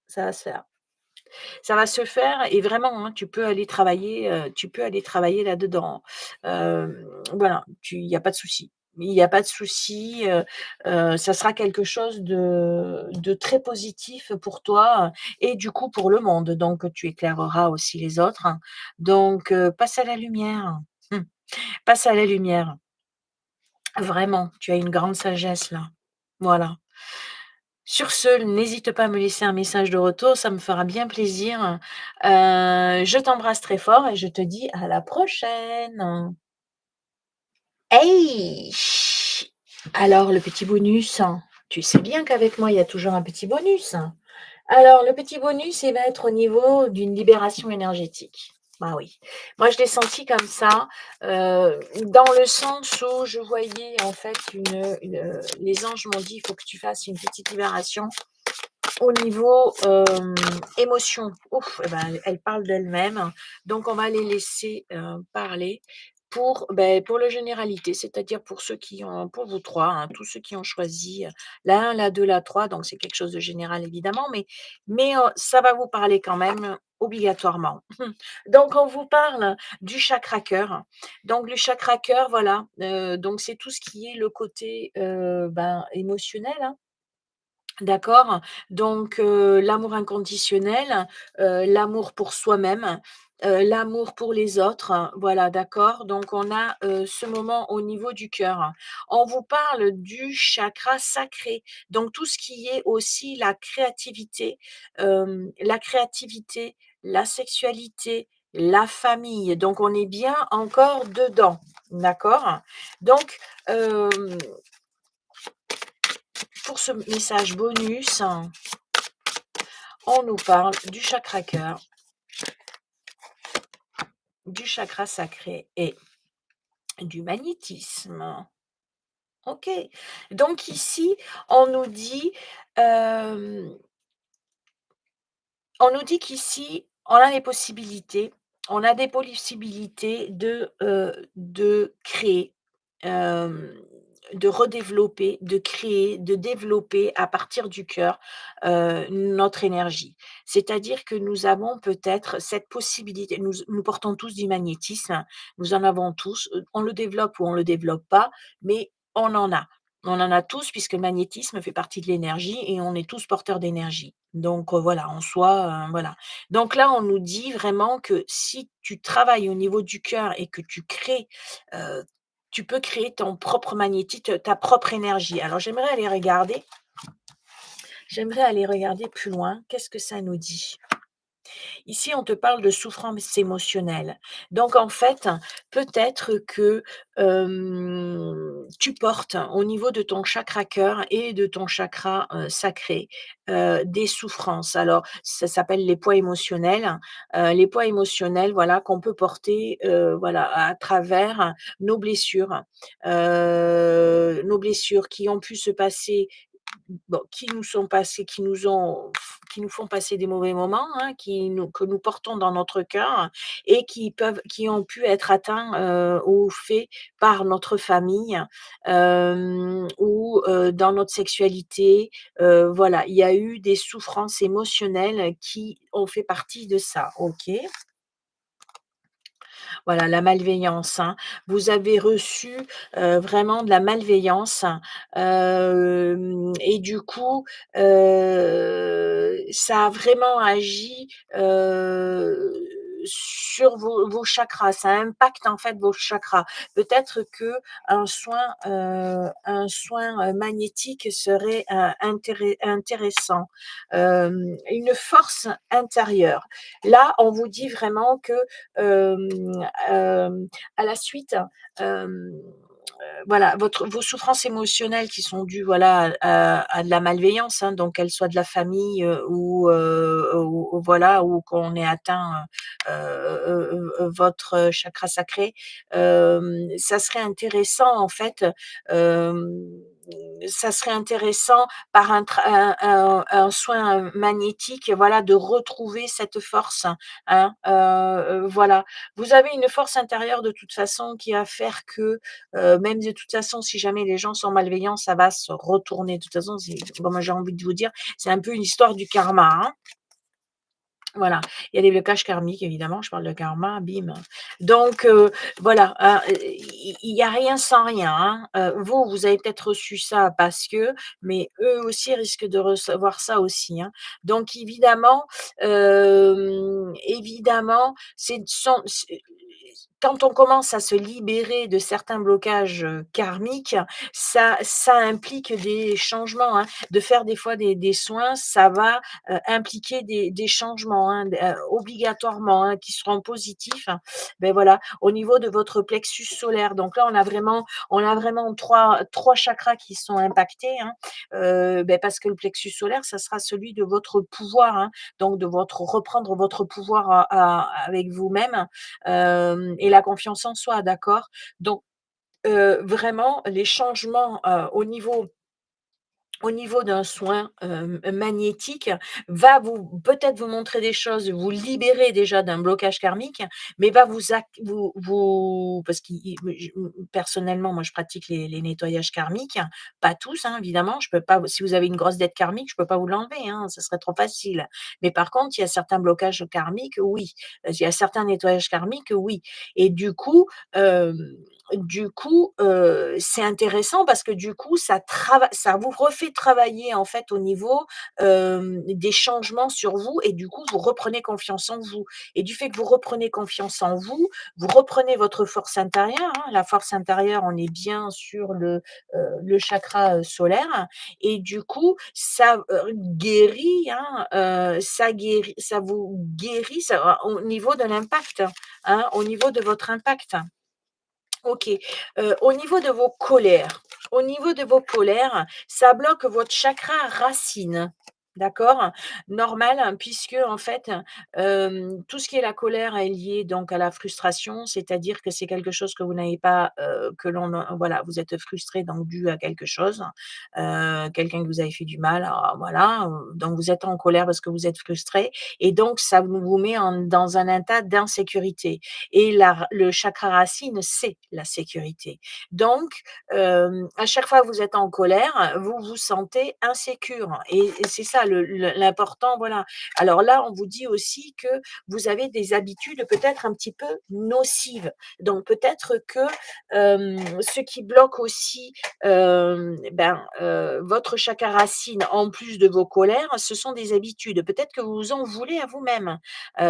Ça va se faire. Ça va se faire, et vraiment, hein, tu peux aller travailler là-dedans. Voilà, il y a pas de souci. Il y a pas de souci, ça sera quelque chose de très positif pour toi, et du coup pour le monde, donc tu éclaireras aussi les autres, hein. Donc passe à la lumière. Mmh. Passe à la lumière. Vraiment, tu as une grande sagesse là. Voilà. Sur ce, n'hésite pas à me laisser un message de retour, ça me fera bien plaisir. Je t'embrasse très fort et je te dis à la prochaine. Hey! Chut. Alors le petit bonus, tu sais bien qu'avec moi, il y a toujours un petit bonus. Alors le petit bonus, il va être au niveau d'une libération énergétique. Bah oui. Moi, je l'ai senti comme ça, dans le sens où je voyais en fait les anges m'ont dit: «Il faut que tu fasses une petite libération au niveau, émotion». Ouf, et ben, elles parlent d'elles-mêmes, donc on va les laisser, parler pour la généralité, c'est-à-dire pour ceux qui ont pour vous 3, hein, tous ceux qui ont choisi, la 1, la 2, la 3, donc c'est quelque chose de général évidemment, mais ça va vous parler quand même. obligatoirement. Donc on vous parle du chakra cœur. Donc le chakra cœur, voilà, donc c'est tout ce qui est le côté, ben, émotionnel, hein. D'accord? Donc l'amour inconditionnel, l'amour pour soi-même, l'amour pour les autres, voilà, d'accord? Donc on a, ce moment au niveau du cœur. On vous parle du chakra sacré, donc tout ce qui est aussi la créativité, la sexualité, la famille, donc on est bien encore dedans, d'accord? Donc, hem, pour ce message bonus, on nous parle du chakra cœur, du chakra sacré et du magnétisme. OK. Donc ici, on nous dit, hem, on nous dit qu'ici, on a des possibilités de créer, hem, de redévelopper, de créer, de développer à partir du cœur, notre énergie. C'est-à-dire que nous avons peut-être cette possibilité, nous portons tous du magnétisme, nous en avons tous, on le développe ou on le développe pas, mais on en a. On en a tous puisque le magnétisme fait partie de l'énergie et on est tous porteurs d'énergie. Donc, voilà, en soi, voilà. Donc là, on nous dit vraiment que si tu travailles au niveau du cœur et que tu crées, heu, tu peux créer ton propre magnétisme, ta propre énergie. Alors j'aimerais aller regarder plus loin. Qu'est-ce que ça nous dit? Ici, on te parle de souffrance émotionnelle. Donc en fait, peut-être que, tu portes au niveau de ton chakra cœur et de ton chakra, sacré, des souffrances. Alors ça s'appelle les poids émotionnels, voilà, qu'on peut porter, voilà, à travers nos blessures qui ont pu se passer, bon, qui nous font passer des mauvais moments, hein, que nous portons dans notre cœur et qui ont pu être atteints, ou faits par notre famille, ou, dans notre sexualité, voilà. Il y a eu des souffrances émotionnelles qui ont fait partie de ça, OK? Voilà, la malveillance, hein. Vous avez reçu, vraiment de la malveillance, et du coup, ça a vraiment agi, sur vos chakras. Ça impacte, en fait, vos chakras. Peut-être qu'un soin, magnétique serait, intéressant. Une force intérieure. Là, on vous dit vraiment que, à la suite, voilà, vos souffrances émotionnelles qui sont dues, voilà, à de la malveillance, hein, donc qu'elles soient de la famille, ou voilà, ou qu'on ait atteint, votre chakra sacré, ça serait intéressant en fait, hem, ça serait intéressant par un soin magnétique, voilà, de retrouver cette force, hein, voilà. Vous avez une force intérieure de toute façon qui va faire que, même de toute façon, si jamais les gens sont malveillants, ça va se retourner. De toute façon, c'est comme j'ai envie de vous dire, c'est un peu une histoire du karma, hein. Voilà, il y a des blocages karmiques évidemment, je parle de karma, bim. Donc voilà, hein, il y a rien sans rien, hein. Vous, vous avez peut-être reçu ça parce que, mais eux aussi risquent de recevoir ça aussi, hein. Donc évidemment, quand on commence à se libérer de certains blocages, karmiques, ça implique des changements, hein. De faire des fois des soins, ça va impliquer des changements, hein, obligatoirement, hein, qui seront positifs. Ben voilà, au niveau de votre plexus solaire. Donc là, on a vraiment trois chakras qui sont impactés, hein, parce que le plexus solaire, ça sera celui de votre pouvoir, hein, donc de votre reprendre votre pouvoir avec vous-même, et la confiance en soi, d'accord? Donc vraiment les changements, au niveau au niveau d'un soin, magnétique, va vous peut-être vous montrer des choses, vous libérer déjà d'un blocage karmique, mais va vous parce qu'il personnellement, moi, je pratique les nettoyages karmiques, pas tous, hein, évidemment, je peux pas si vous avez une grosse dette karmique, je peux pas vous l'enlever, hein, ce serait trop facile. Mais par contre, il y a certains blocages karmiques, oui. Il y a certains nettoyages karmiques, oui. Et hem c'est intéressant parce que du coup, ça vous refait travailler en fait au niveau, des changements sur vous et du coup, vous reprenez confiance en vous et du fait que vous reprenez confiance en vous, vous reprenez votre force intérieure, hein. La force intérieure, on est bien sur le chakra, solaire et du coup, ça, guérit, hein, ça vous guérit, ça au niveau de l'impact, hein, au niveau de votre impact. OK. Au niveau de vos colères, ça bloque votre chakra racine, d'accord? Normal, hein, puisque en fait, tout ce qui est la colère est lié donc à la frustration, c'est-à-dire que c'est quelque chose que vous n'avez pas, que l'on a voilà, vous êtes frustré donc dû à quelque chose, quelqu'un qui vous avait fait du mal, voilà, donc vous êtes en colère parce que vous êtes frustré et donc ça vous met dans un état d'insécurité et le chakra racine, c'est la sécurité. Donc, à chaque fois que vous êtes en colère, vous vous sentez insécure et c'est ça l'important, voilà. Alors là, on vous dit aussi que vous avez des habitudes peut-être un petit peu nocives. Donc peut-être que, ce qui bloque aussi, votre chakra racine en plus de vos colères, ce sont des habitudes. Peut-être que vous vous en voulez à vous-même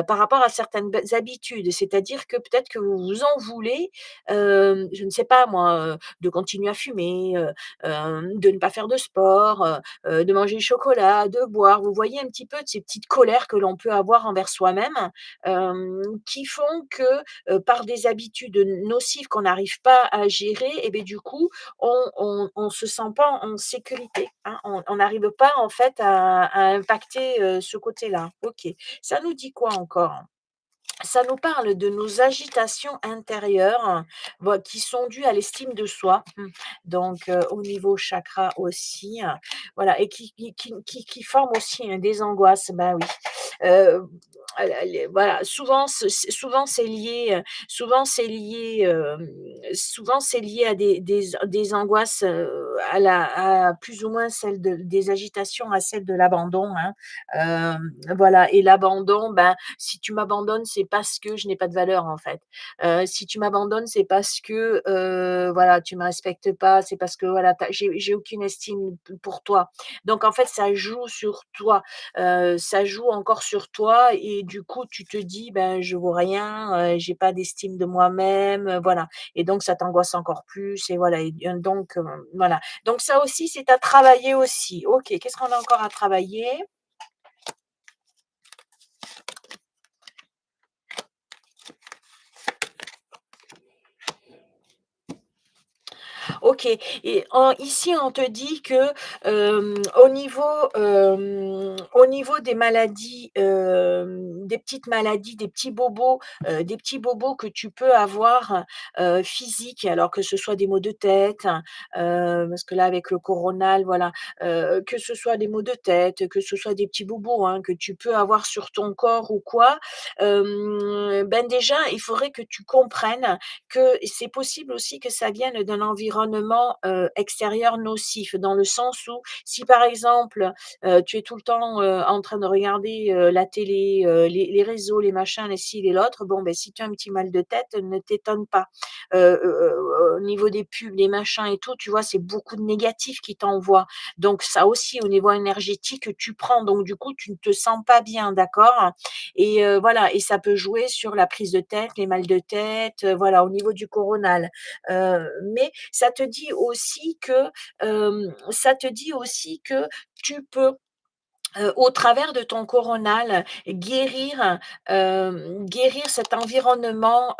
par rapport à certaines habitudes. C'est-à-dire que peut-être que vous vous en voulez, je ne sais pas moi, de continuer à fumer, de ne pas faire de sport, de manger du chocolat, de boire. Vous voyez un petit peu de ces petites colères que l'on peut avoir envers soi-même, qui font que, par des habitudes nocives qu'on n'arrive pas à gérer et beh, du coup, on se sent pas en sécurité, hein. On n'arrive pas en fait à impacter, ce côté-là. OK. Ça nous dit quoi encore? Ça nous parle de nos agitations intérieures, qui sont dues à l'estime de soi, donc au niveau chakra aussi, voilà et qui forment aussi, hein, des angoisses. Bah oui, heu, les voilà, souvent c'est lié à des angoisses, à plus ou moins celle des agitations à celle de l'abandon, hein, voilà et l'abandon, ben, si tu m'abandonnes, c'est parce que je n'ai pas de valeur, en fait. Si tu m'abandonnes, c'est parce que, voilà, tu me respectes pas, c'est parce que, voilà, j'ai aucune estime pour toi. Donc en fait, ça joue sur toi, ça joue encore sur toi et du coup, tu te dis: «Ben, je vaux rien, j'ai pas d'estime de moi-même», voilà et donc ça t'angoisse encore plus et voilà et donc voilà. Donc ça aussi, c'est à travailler aussi. OK, qu'est-ce qu'on a encore à travailler? OK et ici, on te dit que, au niveau des maladies, des petites maladies, des petits bobos que tu peux avoir, physiques, alors que ce soit des maux de tête, parce que là, avec le coronal, voilà, que ce soit des maux de tête, que ce soit des petits bobos, hein, que tu peux avoir sur ton corps ou quoi, ben, déjà, il faudrait que tu comprennes que c'est possible aussi que ça vienne d'un environnement, extérieur nocif. Dans le sens où si par exemple, tu es tout le temps, en train de regarder, la télé, les réseaux, les machins, les ci, les l'autre, bon, ben si tu as un petit mal de tête, ne t'étonne pas. Au niveau des pubs, les machins et tout, tu vois, c'est beaucoup de négatif qui t'envoient. Donc ça aussi au niveau énergétique, tu prends, donc du coup, tu ne te sens pas bien, d'accord? Et voilà et ça peut jouer sur la prise de tête, les mal de tête, voilà, au niveau du coronal. Mais ça te dit aussi que tu peux, au travers de ton coronal, guérir cet environnement,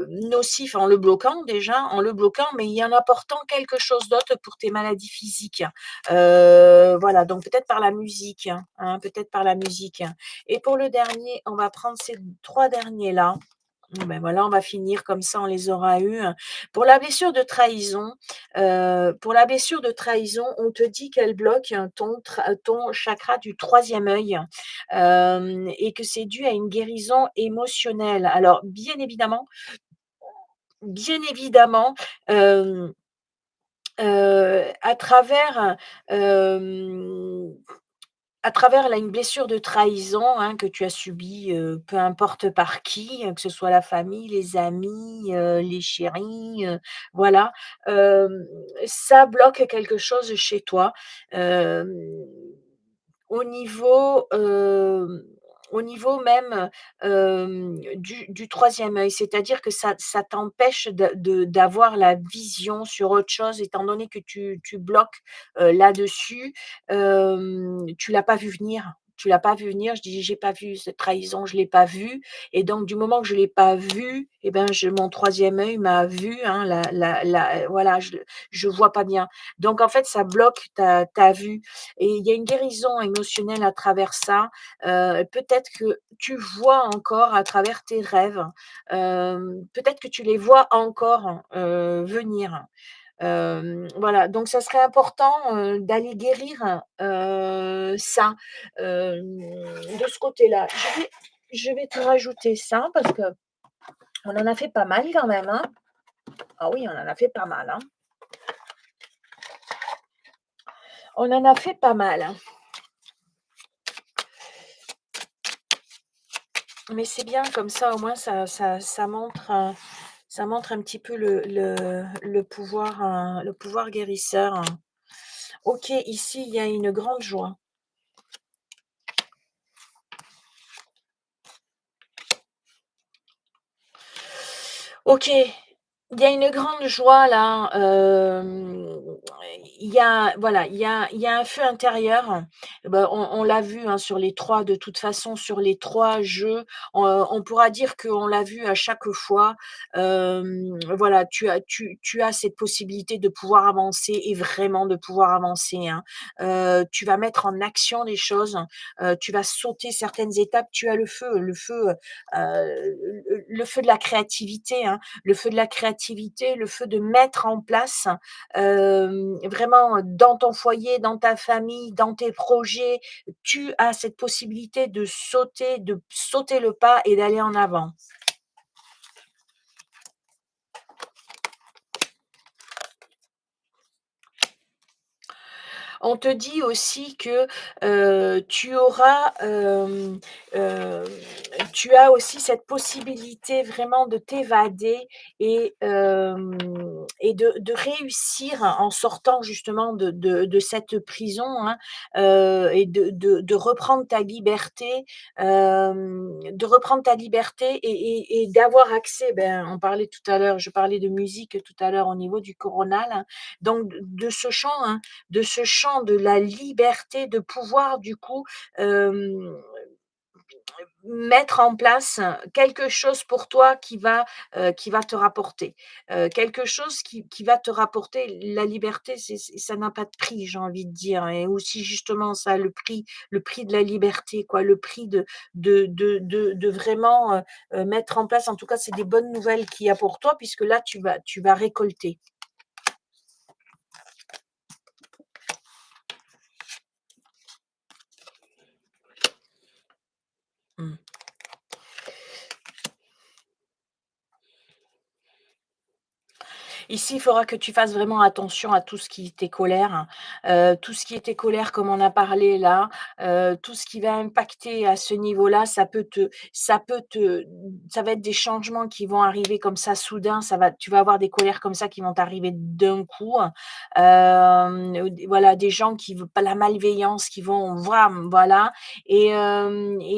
nocif en le bloquant déjà, mais y en apportant quelque chose d'autre pour tes maladies physiques. Voilà, donc peut-être par la musique, hein, peut-être par la musique et pour le dernier, on va prendre ces 3 derniers là. Ben voilà, on va finir comme ça, on les aura eus. Pour la blessure de trahison, on te dit qu'elle bloque ton chakra du troisième œil, et que c'est dû à une guérison émotionnelle. Alors bien évidemment, hem, à travers, hem à travers là, une blessure de trahison, hein, que tu as subie, peu importe par qui, que ce soit la famille, les amis, les chéris, voilà, ça bloque quelque chose chez toi. Hem au niveau, au niveau même, du 3 œil, c'est-à-dire que ça t'empêche d'avoir la vision sur autre chose étant donné que tu bloques, là-dessus. Tu l'as pas vu venir. Tu l'as pas vu venir. Je dis: «J'ai pas vu cette trahison, je l'ai pas vue» et donc du moment que je l'ai pas vue et ben, je mon troisième œil m'a vu, hein, voilà, je vois pas bien. Donc en fait, ça bloque ta vue. Et il y a une guérison émotionnelle à travers ça. Peut-être que tu vois encore à travers tes rêves, peut-être que tu les vois encore, venir. Voilà, donc ça serait important, d'aller guérir, ça, de ce côté-là. Je vais te rajouter ça parce qu'on en a fait pas mal quand même, hein. Ah oui, on en a fait pas mal, hein. On en a fait pas mal, hein. Mais c'est bien comme ça, au moins ça montre un petit peu le pouvoir guérisseur. OK, ici, il y a une grande joie. OK, il y a une grande joie là, il y a voilà, il y a un feu intérieur. Bah, on l'a vu, hein, sur les 3 de toute façon, sur les 3 jeux, on pourra dire qu'on l'a vu à chaque fois. Voilà, tu as cette possibilité de pouvoir avancer et vraiment de pouvoir avancer, hein. Tu vas mettre en action des choses, tu vas sauter certaines étapes. Tu as le feu de la créativité, hein, le feu de la créativité, le feu de mettre en place, vraiment dans ton foyer, dans ta famille, dans tes projets, tu as cette possibilité de sauter le pas et d'aller en avant. On te dit aussi que, tu auras, hem, tu as aussi cette possibilité vraiment de t'évader et de réussir en sortant justement de cette prison, hein, et de reprendre ta liberté, de reprendre ta liberté et d'avoir accès, ben, je parlais de musique tout à l'heure au niveau du choronal, hein, donc de ce chant, hein, de ce champ de la liberté de pouvoir du coup, hem, mettre en place quelque chose pour toi qui va te rapporter, quelque chose qui va te rapporter la liberté, ça n'a pas de prix, j'ai envie de dire et aussi justement ça, le prix de la liberté quoi, le prix de vraiment, mettre en place en tout cas, c'est des bonnes nouvelles qu'il y a pour toi puisque là tu vas récolter. Mmh. Ici, il faudra que tu fasses vraiment attention à tout ce qui était colère, tout ce qui était colère comme on a parlé là, tout ce qui va impacter à ce niveau-là, ça va être des changements qui vont arriver comme ça soudain, tu vas avoir des colères comme ça qui vont t'arriver d'un coup, voilà, des gens qui v pas la malveillance qui vont wham, voilà et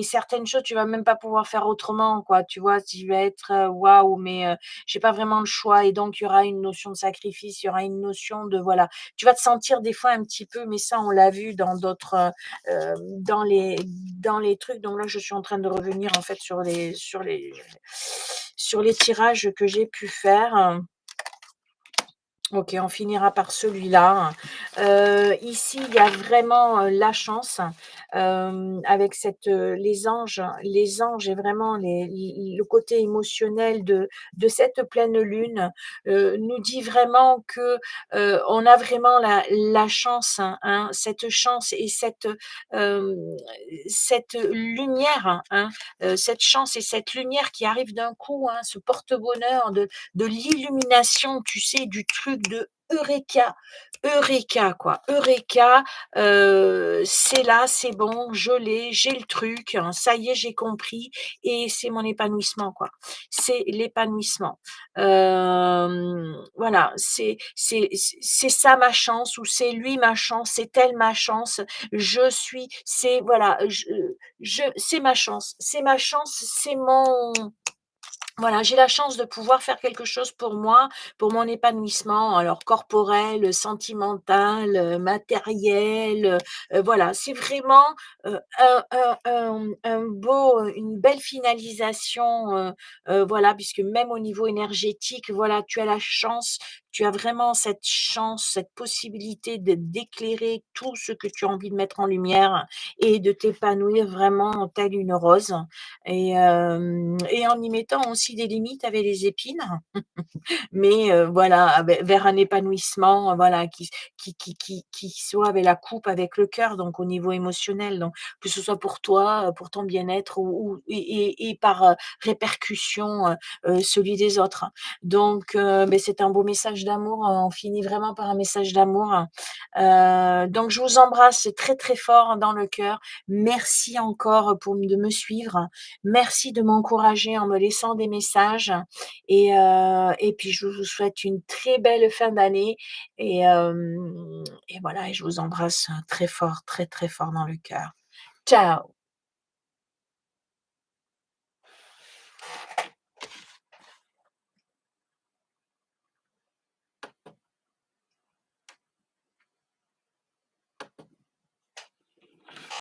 certaines choses, tu vas même pas pouvoir faire autrement, quoi, tu vois? Tu vas être, waouh, mais j'ai pas vraiment le choix et donc il y aura une notion de sacrifice, il y aura une notion de voilà, tu vas te sentir des fois un petit peu mais ça on l'a vu dans d'autres, dans les trucs donc là je suis en train de revenir en fait sur les tirages que j'ai pu faire. OK, on finira par celui-là. Ici, il y a vraiment, la chance, avec les anges et vraiment le côté émotionnel de cette pleine lune, nous dit vraiment que, on a vraiment la chance, cette chance et hem, cette lumière, cette chance et cette lumière qui arrive d'un coup, ce porte-bonheur de l'illumination, tu sais, du truc de eureka, eureka quoi, eureka, c'est là, c'est bon, je l'ai, j'ai le truc, ça y est, j'ai compris et c'est mon épanouissement quoi. C'est l'épanouissement. Voilà, c'est ça ma chance ou c'est lui ma chance, c'est elle ma chance. Je suis c'est voilà, je c'est ma chance, c'est mon voilà, j'ai la chance de pouvoir faire quelque chose pour moi, pour mon épanouissement, alors corporel, sentimental, matériel, voilà. C'est vraiment, un beau, une belle finalisation, voilà, puisque même au niveau énergétique, voilà, tu as la chance, tu as vraiment cette chance, cette possibilité d'éclairer tout ce que tu as envie de mettre en lumière et de t'épanouir vraiment telle une rose. Et en y mettant aussi des limites avec les épines, mais voilà, vers un épanouissement, voilà, qui soit avec la coupe, avec le cœur, donc au niveau émotionnel, donc que ce soit pour toi, pour ton bien-être ou par, répercussion, celui des autres. Donc beh, c'est un beau message d'amour, on finit vraiment par un message d'amour. Donc je vous embrasse très, très fort dans le cœur. Merci encore de me suivre. Merci de m'encourager en me laissant des messages et puis je vous souhaite une très belle fin d'année et voilà et je vous embrasse, très fort, très, très fort dans le cœur. Ciao.